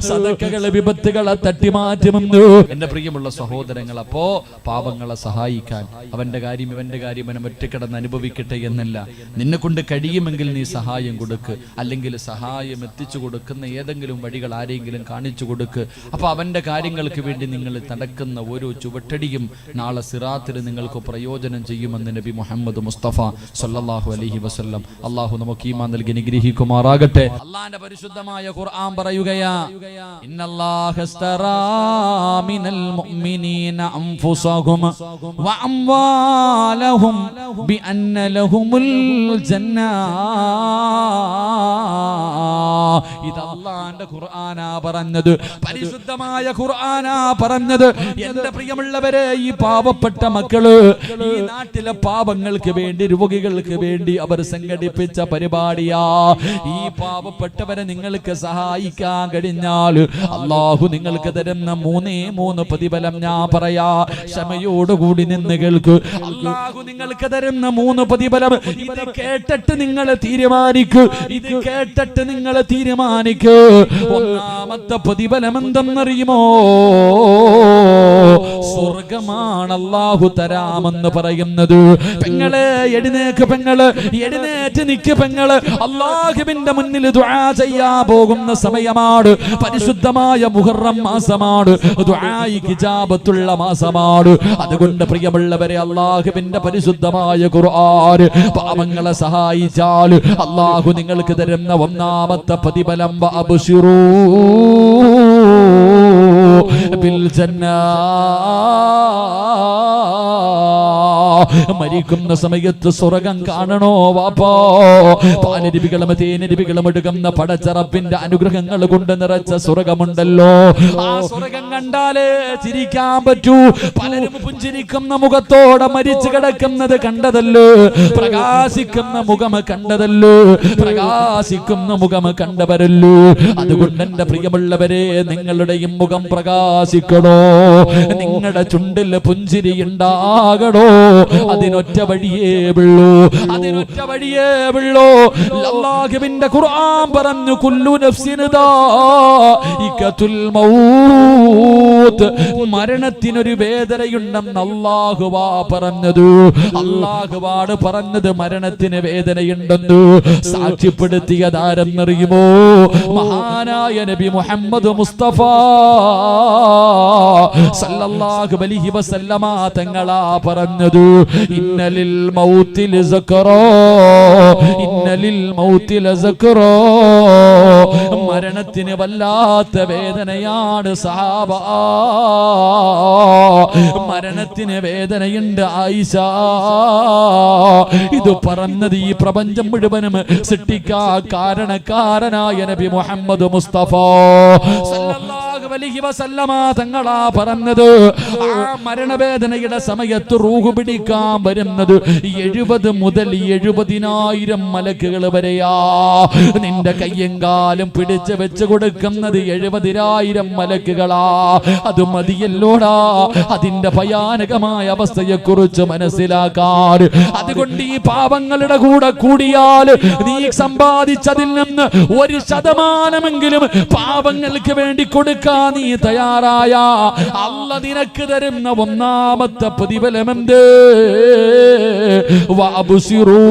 സദഖകളെ വിപത്തുകളെ തട്ടിമാറ്റുമെന്ന്. എന്റെ പ്രിയമുള്ള സഹോദരങ്ങൾ, അപ്പോ പാവങ്ങളെ സഹായിക്കാൻ അവന്റെ കാര്യം ഇവന്റെ കാര്യം അവൻ ഒറ്റക്കിടന്ന് അനുഭവിക്കട്ടെ എന്നല്ല. നിന്നെ കൊണ്ട് കഴിയുമെങ്കിൽ നീ സഹായം കൊടുക്ക്, അല്ലെങ്കിൽ സഹായം എത്തിച്ചു കൊടുക്കുന്ന ഏതെങ്കിലും വഴികൾ ആരെങ്കിലും കാണിച്ചു കൊടുക്ക്. അപ്പൊ അവന്റെ കാര്യങ്ങൾക്ക് വേണ്ടി നിങ്ങൾ നടക്കുന്ന ഓരോ ചുവട്ടടിയും നാളെ സിറാത്തിൽ നിങ്ങൾക്ക് പ്രയോജനം ചെയ്യുമെന്ന് നബി മുഹമ്മദ് മുസ്തഫ സല്ലല്ലാഹു അലൈഹി വസല്ലം. അല്ലാഹു നമുക്ക് ഈമാൻ നൽകി അനുഗ്രഹിക്കുമാറാകട്ടെ. അല്ലാഹുവിന്റെ പരിശുദ്ധമായ ഖുർആൻ പറയുകയാ, ഇന്നല്ലാഹ ഇസ്തറാ മിനൽ മുഅ്മിനീന അൻഫുസഹും വ അംവാലഹും ബിഅന്ന ലഹുമുൽ ജന്ന. ഇത് അല്ലാഹുവിന്റെ ഖുർആനാ പറഞ്ഞത്, പരിശുദ്ധമായ ഖുർആനാ പറഞ്ഞത്. എന്റെ പ്രിയമുള്ളവരെ, ഈ പാവപ്പെട്ട മക്കള് ഈ നാട്ടിലെ പാവങ്ങൾക്ക് വേണ്ടി, രോഗികൾക്ക് വേണ്ടി അവർ സംഘടിപ്പിച്ച പരിപാടിയാ. ഈ പാവപ്പെട്ടവരെ നിങ്ങൾക്ക് സഹായിക്കാൻ കഴിഞ്ഞാൽ അല്ലാഹു നിങ്ങൾക്ക് തരുന്ന 3 പ്രതിഫലം ഞാൻ പറയാ. ക്ഷമയോടുകൂടി നിന്ന് കേൾക്ക്. അല്ലാഹു നിങ്ങൾക്ക് തരുന്ന 3 പ്രതിഫലം. ഇത് കേട്ടിട്ട് നിങ്ങൾ തീരുമാനിക്കൂ, ഇത് കേട്ടിട്ട് നിങ്ങൾ തീരുമാനിക്കൂ. ഒന്നാമത്തെ പ്രതിഫലം എന്തെന്നറിയുമോ? സ്വർഗമാണ് അല്ലാഹു തരാമെന്ന് പറയുന്നത്. പെങ്ങളെ എഴുന്നേക്ക്, പെങ്ങള് എഴുന്നേറ്റ് നിക്ക്, പെങ്ങള് അല്ലാഹുവിന്റെ മുന്നിൽ ദുആ ചെയ്യാൻ പോകുന്ന സമയമാണ്. പരിശുദ്ധമായ മുഹറം മാസമാണ്, ദുആയിക്ക് ഇജാബത്തുള്ള മാസമാണ്. അതുകൊണ്ട് പ്രിയമുള്ളവരെ, അല്ലാഹുവിന്റെ പരിശുദ്ധമായ ഖുർആൻ പാവങ്ങളെ സഹായിച്ചാൽ അല്ലാഹു നിങ്ങൾക്ക് തരുന്ന ഒന്നാമത്തെ പ്രതിഫലം അബ്ശിറൂ ബിൽ ജന്നാ. മരിക്കുന്ന സമയത്ത് സ്വർഗം കാണണോ വാപ്പാ? പാലരുവികളും തേനരുവികളും എടുക്കുന്ന പടച്ചറപ്പിന്റെ അനുഗ്രഹങ്ങൾ കൊണ്ട് നിറച്ച സ്വർഗമുണ്ടല്ലോ. ആ സ്വർഗം കണ്ടാലേ ചിരിക്കാൻ പറ്റൂ. പലരും പുഞ്ചിരിക്കുന്ന മുഖത്തോടെ മരിച്ചു കിടക്കുന്നത് കണ്ടതല്ലോ, പ്രകാശിക്കുന്ന മുഖം കണ്ടതല്ലോ, പ്രകാശിക്കുന്ന മുഖം കണ്ടവരല്ലോ. അതുകൊണ്ട് എന്റെ പ്രിയമുള്ളവരെ, നിങ്ങളുടെയും മുഖം പ്രകാശിക്കണോ, നിങ്ങളുടെ ചുണ്ടിൽ പുഞ്ചിരി ഉണ്ടാകണോ, അതിനൊറ്റ വഴിയേ ഉള്ളൂ, അതിനൊറ്റ വഴിയേ ഉള്ളൂ. അല്ലാഹുവിന്റെ ഖുർആൻ പറഞ്ഞു കുല്ലു നഫ്സിൻ ദാഇഖത്തുൽ മൗത്ത്, മരണത്തിനൊരു വേദനയുണ്ടെന്ന് അല്ലാഹുവാ പറഞ്ഞത്. അല്ലാഹുവാണ് പറഞ്ഞത് മരണത്തിന് വേദനയുണ്ടെന്ന്. സാക്ഷ്യപ്പെടുത്തിയതാരെന്നറിയുമോ? മഹാനായ നബി മുഹമ്മദ് മുസ്തഫ സല്ലല്ലാഹു അലൈഹി വസല്ലമ തങ്ങളാ പറഞ്ഞത്. ഇന്നലിൽ മൗതി ലസക്റാ, ഇന്നലിൽ മൗതി ലസക്റാ, മരണത്തിന് വല്ലാത്ത വേദനയാണ് സഹാബ, മരണത്തിന് വേദനയുണ്ട് ആയിഷ. ഇത് പറഞ്ഞത് ഈ പ്രപഞ്ചം മുഴുവനും സൃഷ്ടിക്കാ കാരണക്കാരനായ നബി മുഹമ്മദ് മുസ്തഫ സല്ലല്ലാഹു അലൈഹി വസല്ലമ തങ്ങളാ പറഞ്ഞത്. ആ മരണവേദനയുടെ സമയത്ത് റൂഹ് പിടിക്കാൻ വരുന്നത് 70 മുതൽ 70,000 മലക്കുകൾ വരെയാ. നിന്റെ കയ്യും കാലും പിടിച്ച് വെച്ച് കൊടുക്കുന്നത് 70,000 മലക്കുകളാ. അത് മതിയല്ലോടാ അതിന്റെ ഭയാനകമായ അവസ്ഥയെ കുറിച്ച് മനസ്സിലാക്കാൻ. അതുകൊണ്ട് ഈ പാപങ്ങളുടെ കൂടെ കൂടിയാൽ നീ സമ്പാദിച്ചതിൽ നിന്ന് 1% പാപങ്ങൾക്ക് വേണ്ടി കൊടുക്കാൻ നീ തയ്യാറായ അല്ലാഹു നിനക്ക് തരുന്ന ഒന്നാമത്തെ പ്രതിഫലമെന്ത്? വഅബ്സിറൂ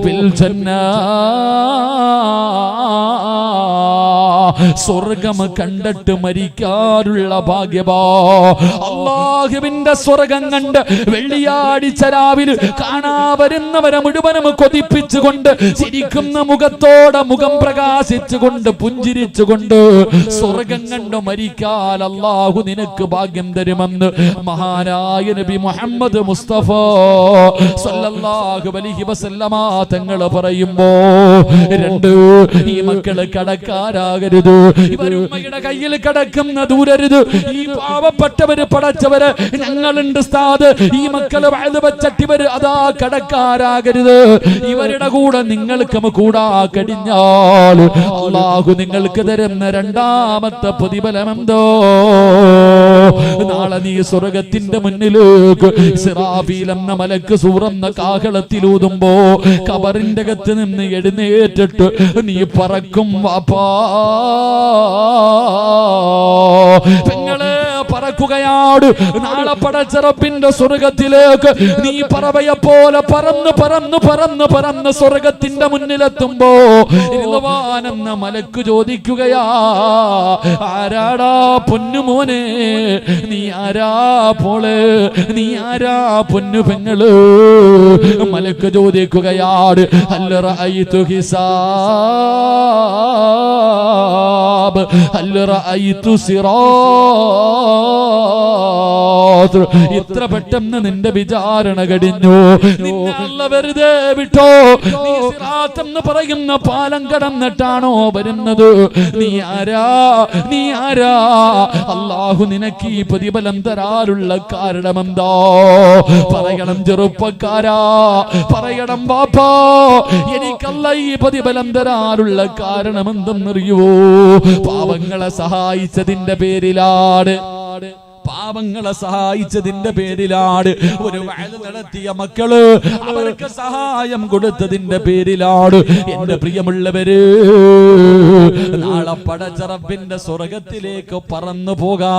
ബിൽ ജന്ന, സ്വർഗം കണ്ടിട്ട് മരിക്കാനുള്ള ഭാഗ്യമാ. അല്ലാഹുവിന്റെ സ്വർഗം കണ്ട് വെള്ളിയാഴ്ച രാവിലെ കാണാ വരുന്നവരെ മുഴുവനും കൊതിപ്പിച്ചുകൊണ്ട് ചിരിക്കുന്ന മുഖത്തോടെ മുഖം പ്രകാശിച്ചുകൊണ്ട് പുഞ്ചിരിച്ചുകൊണ്ട് സ്വർഗം കണ്ട് മരിക്കാൻ അല്ലാഹു നിനക്ക് ഭാഗ്യം തരുമെന്ന് മഹാനായ നബി മുഹമ്മദ് മുസ്തഫ സല്ലല്ലാഹു അലൈഹി വസല്ലമ തങ്ങൾ പറയുമ്പോ, രണ്ട്, ഈ മക്കള് കടക്കാരാകരുത്, ഇവരുമ്മയുടെ കയ്യിൽ കിടക്കുന്ന ദൂരരുത്. ഈ പാവപ്പെട്ടവര് പടച്ചവര് ഞങ്ങളുണ്ട് സ്ഥാത്, ഈ മക്കള് വഴുതവച്ചട്ടിവര് അതാ കടക്കാരാകരുത്. ഇവരുടെ കൂടെ നിങ്ങൾക്ക് കൂടാ കഴിഞ്ഞാൽ അല്ലാഹു നിങ്ങൾക്ക് തരുന്ന രണ്ടാമത്തെ പ്രതിഫലമെന്തോ? നാളെ നീ സ്വർഗത്തിന്റെ മുന്നിലേക്ക് ഇസ്രാഫീൽ എന്ന മലക്ക് സൂറന്ന കാഹളത്തിലൂതുമ്പോ ഖബറിന്റെ അകത്ത് നിന്ന് എഴുന്നേറ്റിട്ട് നീ പറക്കും വാപ്പാ. പെങ്ങളെ പറക്കുകയാണ്. നാളെ പടച്ച റബ്ബിന്റെ സ്വർഗത്തിലേക്ക് നീ പറവയെ പോലെ പറന്ന് പറന്ന് പറന്ന് പറന്ന് സ്വർഗത്തിന്റെ മുന്നിലെത്തുമ്പോ എന്ന മലക്ക് ചോദിക്കുകയാ, ആരാടാ പൊന്നുമോനെ, നീ ആരാ പോള്, നീ ആരാ പൊന്നു പെങ്ങള്? മലക്ക് ചോദിക്കുകയാണ്, ഹൽ റഅയ്തു ഹിസാബ്, ഹൽ റഅയ്തു സിറാത്ത്. ഇത്ര പെട്ടെന്ന് നിന്റെ വിചാരണ കഴിഞ്ഞു, നിന്നെ അല്ലാഹു വെറുതെ വിട്ടോ? നീ സിറാത്ത് എന്ന് പറയുന്ന പാലം കടന്നിട്ടാണോ വരുന്നത്? നീ ആരാ, നീ ആരാ? അല്ലാഹു നിനക്ക് ഈ പ്രതിഫലം തരാനുള്ള കാരണമെന്താ? പറയണം ചെറുപ്പക്കാരാ, പറയണം ബാപ്പാ, എനിക്കല്ല ഈ പ്രതിഫലം തരാനുള്ള കാരണം എന്തെന്നറിയുവോ? പാവങ്ങളെ സഹായിച്ചതിന്റെ പേരിലാണ്, പാവങ്ങളെ സഹായിച്ചതിന്റെ പേരിലാണ്, ഒരു വഅദ് നടത്തിയ മക്കള് അവർക്ക് സഹായം കൊടുത്തതിന്റെ പേരിലാണ്. എന്റെ പ്രിയമുള്ളവര്, നാളെ പടച്ച റബ്ബിന്റെ സ്വർഗത്തിലേക്ക് പറന്നു പോകാ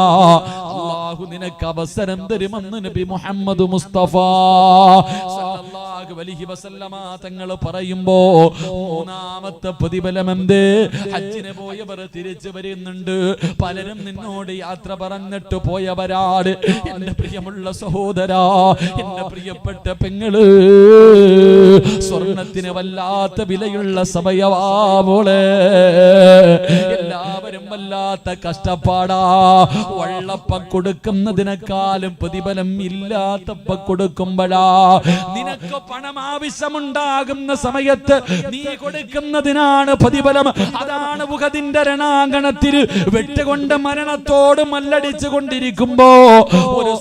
അല്ലാഹു നിനക്ക് അവസരം തരുമെന്ന് നബി മുഹമ്മദ് മുസ്തഫ സല്ലല്ലാഹു അലൈഹി വസല്ലമ തങ്ങൾ പറയുമ്പോ മൂന്നാമത്തെ പ്രതിഫലം എന്ത്? ഹജ്ജിന് പോയവർ തിരിച്ചു വരുന്നുണ്ട്. പലരും നിന്നോട് യാത്ര പറഞ്ഞിട്ട് പോയവരാണ്. എന്റെ പ്രിയമുള്ള സഹോദരാ, എന്റെ പ്രിയപ്പെട്ട പെങ്ങള്, സ്വർണത്തിന് വല്ലാത്ത വിലയുള്ള സമയവാവോളെ, എല്ലാവരും വല്ലാത്ത കഷ്ടപ്പാടാ. വള്ളപ്പ കൊടുക്കുന്നതിനേക്കാളും പ്രതിഫലം ഇല്ലാത്തപ്പ കൊടുക്കുമ്പോഴാ. നിനക്ക് പണം ആവശ്യമുണ്ടാകുന്ന സമയത്ത് നീ കൊടുക്കുന്നതിനാണ് പ്രതിഫലം. അതാണ് ഉഹദിന്റെ രണാങ്കണത്തിൽ വെട്ടുകൊണ്ട് മരണത്തോട് മല്ലടിച്ചു കൊണ്ടിരിക്കുമ്പോ ഒരു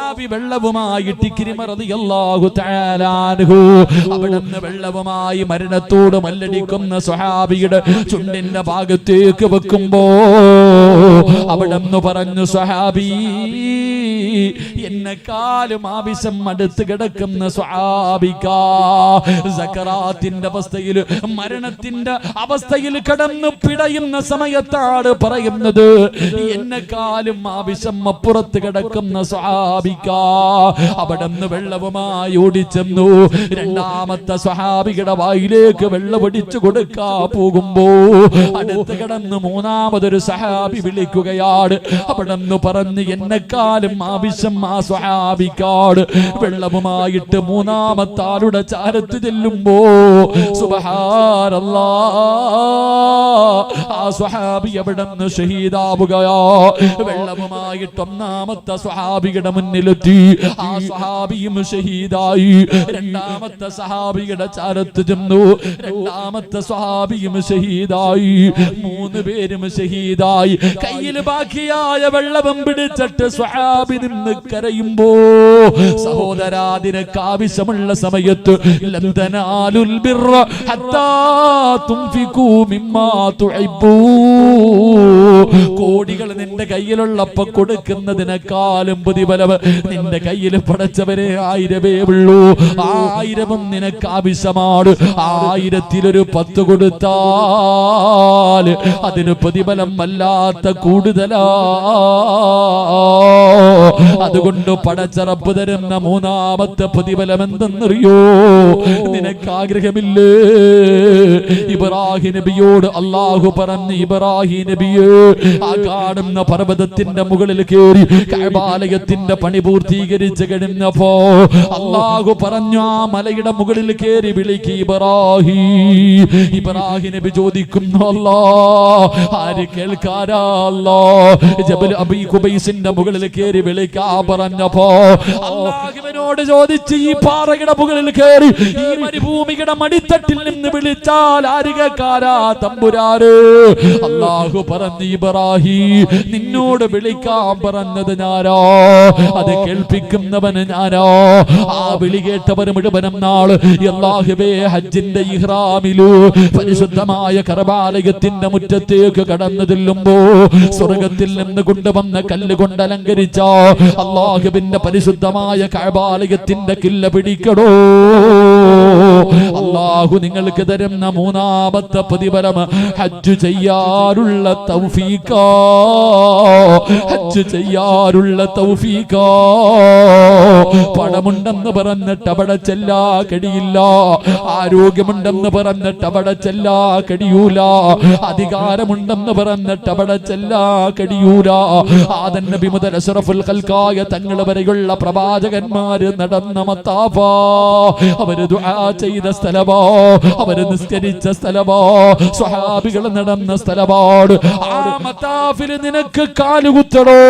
സ്വഹാബി വെള്ളവുമായിട്ട് ഇക്രിമ റളിയല്ലാഹു തആല അൻഹു അവിടുന്ന് വെള്ളവുമായി മരണത്തോട് മല്ലടിക്കുന്ന സ്വഹാബിയുടെ ചുണ്ടിന്റെ ഭാഗത്തേക്ക് വെക്കുമ്പോ അവിടുന്ന് പറഞ്ഞു, സ്വഹാബി, എന്നെക്കാളും ആവശ്യം അടുത്ത് കിടക്കുന്ന സ്വഹാബിക സക്കറാത്തിന്റെ അവസ്ഥയിൽ, മരണത്തിന്റെ അവസ്ഥയിൽ കടന്നു പിടയുന്ന സമയത്താണ് പറയുന്നത്, എന്നെക്കാളും ആവശ്യം അപ്പുറത്ത് കിടക്കുന്ന സ്വഹാബിക. അവിടുന്ന് വെള്ളവുമായി ഓടിച്ചെന്നു. രണ്ടാമത്തെ സ്വഹാബിയുടെ വായിലേക്ക് വെള്ളം ഒടിച്ചു കൊടുക്കാ പോകുമ്പോ അടുത്ത് കിടന്ന് മൂന്നാമതൊരു സ്വഹാബി വിളിക്കുകയാണ്. അവിടുന്ന് പറഞ്ഞു, എന്നെക്കാളും ആവശ്യം ആ സ്വഹാബിക്കാട്. വെള്ളവുമായിട്ട് മൂന്നാമത്തെ ആളുടെ ചാരത്ത് ചെല്ലുമ്പോ സുബ്ഹാനല്ലാഹ്, ആ സ്വഹാബി അവിടുന്ന് ഷഹീദാവുകയോ. വെള്ളവുമായിട്ട് ഒന്നാമത്തെ സ്വഹാബിയുടെ മുന്നിലെത്തി. ആ സ്വഹാബിയും ഷഹീദായി. രണ്ടാമത്തെ സ്വഹാബിയുടെ ചാരത്ത് ചെന്നു. രണ്ടാമത്തെ സ്വഹാബിയും ഷഹീദായി. മൂന്ന് പേരും ഷഹീദായി. കയ്യിൽ ബാക്കിയായ വെള്ളവും പിടിച്ചിട്ട് സ്വഹാബി നിന്ന് കരയുമ്പോ, സഹോദരാ, നിനക്ക് ആവശ്യമുള്ള സമയത്ത് ലൻ തനാലുൽ ബിർറ ഹത്താ തുൻഫികൂ മിമ്മാ തുഹിബ്ബൂ, കോടികൾ നിന്റെ കയ്യിലുള്ളപ്പോ കൊടുക്കുന്നതിനേക്കാളും പ്രതിഫലം നിന്റെ കയ്യിൽ പടച്ചവരെ 1000 ഉള്ളൂ. 1000 നിനക്ക് ആവശ്യമാണ്. 1000-ൽ 10 കൊടുത്താൽ അതിന് പ്രതിഫലം വല്ലാത്ത കൂടുതലാ. അതുകൊണ്ട് പടച്ചറപ്പ് തരുന്ന മൂന്നാമത്തെ പ്രതിഫലം എന്തെന്നറിയോ? നിനക്ക് ആഗ്രഹമില്ലേ? ഇബ്രാഹിം നബിയോട് അല്ലാഹു പറഞ്ഞു, ഇബ്രാഹിം നബിയെ, ആ കാണുന്ന പർവ്വതത്തിന്റെ മുകളിൽ കയറി കഅബാലയത്തിന്റെ പണി പൂർത്തീകരിച്ച് കഴിഞ്ഞപ്പോ അല്ലാഹു പറഞ്ഞു, ആ മലയുടെ മുകളിൽ കയറി വിളിക്ക് ഇബ്രാഹിം. ഇബ്രാഹിം നബി ചോദിക്കുന്നു, അല്ലാഹ്, ആര് കേൾക്കാരാ? അല്ലാഹ് ജബൽ അബീ ഖുബൈസിന്റെ മുകളിൽ കയറി വിളിക്കാ പറഞ്ഞപ്പോ അല്ലാഹുവിനോട് ചോദിച്ച്, ഈ പാറയുടെ മുകളിൽ കയറി ഈ മരുഭൂമിയുടെ മടിത്തട്ടിൽ നിന്ന് വിളിച്ചാൽ ആര് കേൾക്കാരാ തമ്പുരാന്? അല്ലാഹു പറഞ്ഞു, ഇബ്രാഹിം, നിന്നോട് വിളിക്കാൻ പറഞ്ഞത് ഞാനോ, അത് കേൾപ്പിക്കുന്നവന് ഞാനോ. ആ വിളി കേട്ടവർ മുഴുവനും നാള് അല്ലാഹുവേ ഹജ്ജിന്റെ ഇഹ്റാമിലു പരിശുദ്ധമായ കഅബാലയത്തിന്റെ മുറ്റത്തേക്ക് കടന്നു ചെല്ലുമ്പോ സ്വർഗത്തിൽ നിന്ന് കൊണ്ടുവന്ന കല്ലുകൊണ്ട് അലങ്കരിച്ച അല്ലാഹുവിന്റെ പരിശുദ്ധമായ കഅബാലയത്തിന്റെ കില്ല പിടിക്കണോ? അല്ലാഹു നിങ്ങൾക്ക് തരുന്ന മൂന്നാമത്തെ പ്രതിഫലം ഹജ്ജ് ചെയ്യാനുള്ള തൗഫീഖാ. ഹജ്ജ് ചെയ്യാനുള്ള തൗഫീഖാ. പണമുണ്ടെന്ന് പറഞ്ഞിട്ട് അവിടെ ചെല്ലാ കഴിയില്ല. ആരോഗ്യമുണ്ടെന്ന് പറഞ്ഞിട്ട് അവിടെ ചെല്ലാ കഴിയൂല. അധികാരമുണ്ടെന്ന് പറഞ്ഞിട്ട് അവിടെ ചെല്ലാ കഴിയൂല. ആദം നബി മുതൽ അഷ്റഫുൽ ഖൽഖായ തങ്ങൾ വരെയുള്ള പ്രവാചകന്മാര് നടന്ന മത്താഫാ, അവര് ദുആ ചെയ്ത സ്ഥലമോ, അവര് നിസ്കരിച്ച സ്ഥലമോ, സ്വഹാബികൾ നടന്ന സ്ഥലമാണ്. ആ മത്താഫിൽ നിനക്ക് കാലുകുത്തണോ?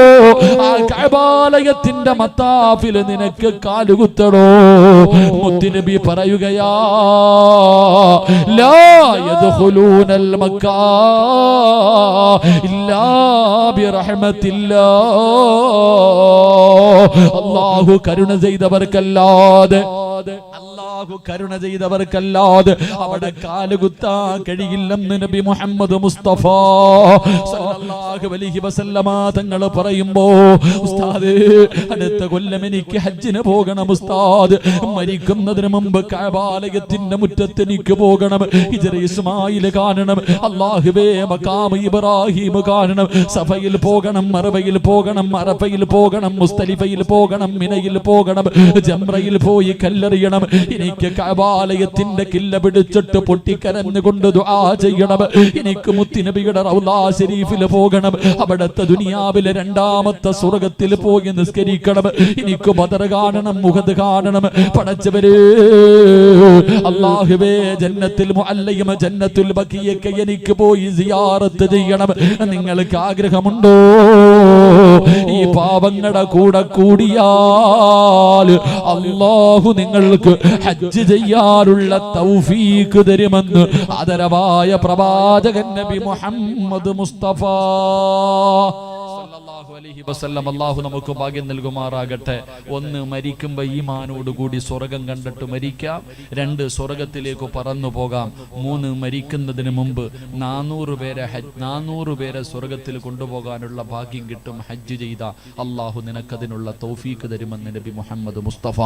ആ കഅബാലയത്തിന്റെ മത്താഫിൽ നിനക്ക് കാലുകുത്തണോ? മുത്തുനബി പറയുകയാ, ലാ യദ്ഖുലൂനൽ മക്കാ ഇല്ലാ ബിറഹ്മത്തില്ലാഹ്. അല്ലാഹു കരുണ ചെയ്തവർക്കല്ലാതെ, അല്ലാഹു കരുണ ചെയ്തവർക്കല്ലാതെ അവിടെ കാലുകുത്താൻ കഴിയില്ലെന്ന് നബി മുഹമ്മദ് മുസ്തഫ സല്ലല്ലാഹു അലൈഹി വസല്ലമ തങ്ങൾ പറയുമ്പോ, ഉസ്താദ്, അടുത്ത കൊല്ലം എനിക്ക് ഹജ്ജിന് പോകണം ഉസ്താദ്. മരിക്കുന്നതിന് മുമ്പ് കഅബാലയത്തിന്റെ മുറ്റത്ത് എനിക്ക് പോകണം. ഹിജ്റ ഇസ്മായിൽ കാണണം. അല്ലാഹുവേ, മഖാം ഇബ്രാഹിം കാണണം. സഫയിൽ പോകണം, മർവയിൽ പോകണം, അറഫയിൽ പോകണം, മുസ്തലിഫയിൽ പോകണം, മിനയിൽ പോകണം, ജംറയിൽ പോയി കല്ലെറിയണം. എനിക്ക് കഅബാലയത്തിന്റെ കില്ല പിടിച്ചിട്ട് പൊട്ടിക്കരഞ്ഞുകൊണ്ട് ദുആ ചെയ്യണം. എനിക്ക് മുത്തുനബിയുടെ റൗളാ ശരീഫിൽ പോകണം. അവിടുത്തെ ദുനിയാവിലെ രണ്ടാമത്തെ സ്വർഗ്ഗത്തിൽ പോയി നിസ്കരിക്കണം. എനിക്ക് ബദർ കാണണം, മുഹദ് കാണണം. പടച്ചവരേ, അല്ലാഹുവേ, ജന്നത്തുൽ മുഅല്ലയും ജന്നത്തുൽ ബഖിയൊക്കെ എനിക്ക് പോയി സിയാറത്ത് ചെയ്യണം. നിങ്ങൾക്ക് ആഗ്രഹമുണ്ടോ? ഈ പാവങ്ങളുടെ കൂടെ കൂടിയാൽ അല്ലാഹു നിങ്ങൾക്ക് ഹജ്ജ് ചെയ്യാനുള്ള തൗഫീഖ് തരുമെന്ന് ആദരവായ പ്രവാചകൻ നബി മുഹമ്മദ് മുസ്തഫ സല്ലല്ലാഹു അലൈഹി വസല്ലം അല്ലാഹു നമുക്ക് ഭാഗ്യം നൽകുമാറാകട്ടെ. ഒന്ന്, മരിക്കുമ്പോൾ ഈമാനോട് കൂടി സ്വർഗം കണ്ടിട്ട് മരിക്കാം. 2, സ്വർഗത്തിലേക്ക് പറന്നു പോകാം. 3, മരിക്കുന്നതിന് മുമ്പ് 400 പേരെ സ്വർഗത്തിൽ കൊണ്ടുപോകാനുള്ള ഭാഗ്യം കിട്ടും. ഹജ്ജ് ചെയ്ത അല്ലാഹു നിനക്കതിനുള്ള തൗഫീക്ക് തരുമെന്ന് നബി മുഹമ്മദ് മുസ്തഫ.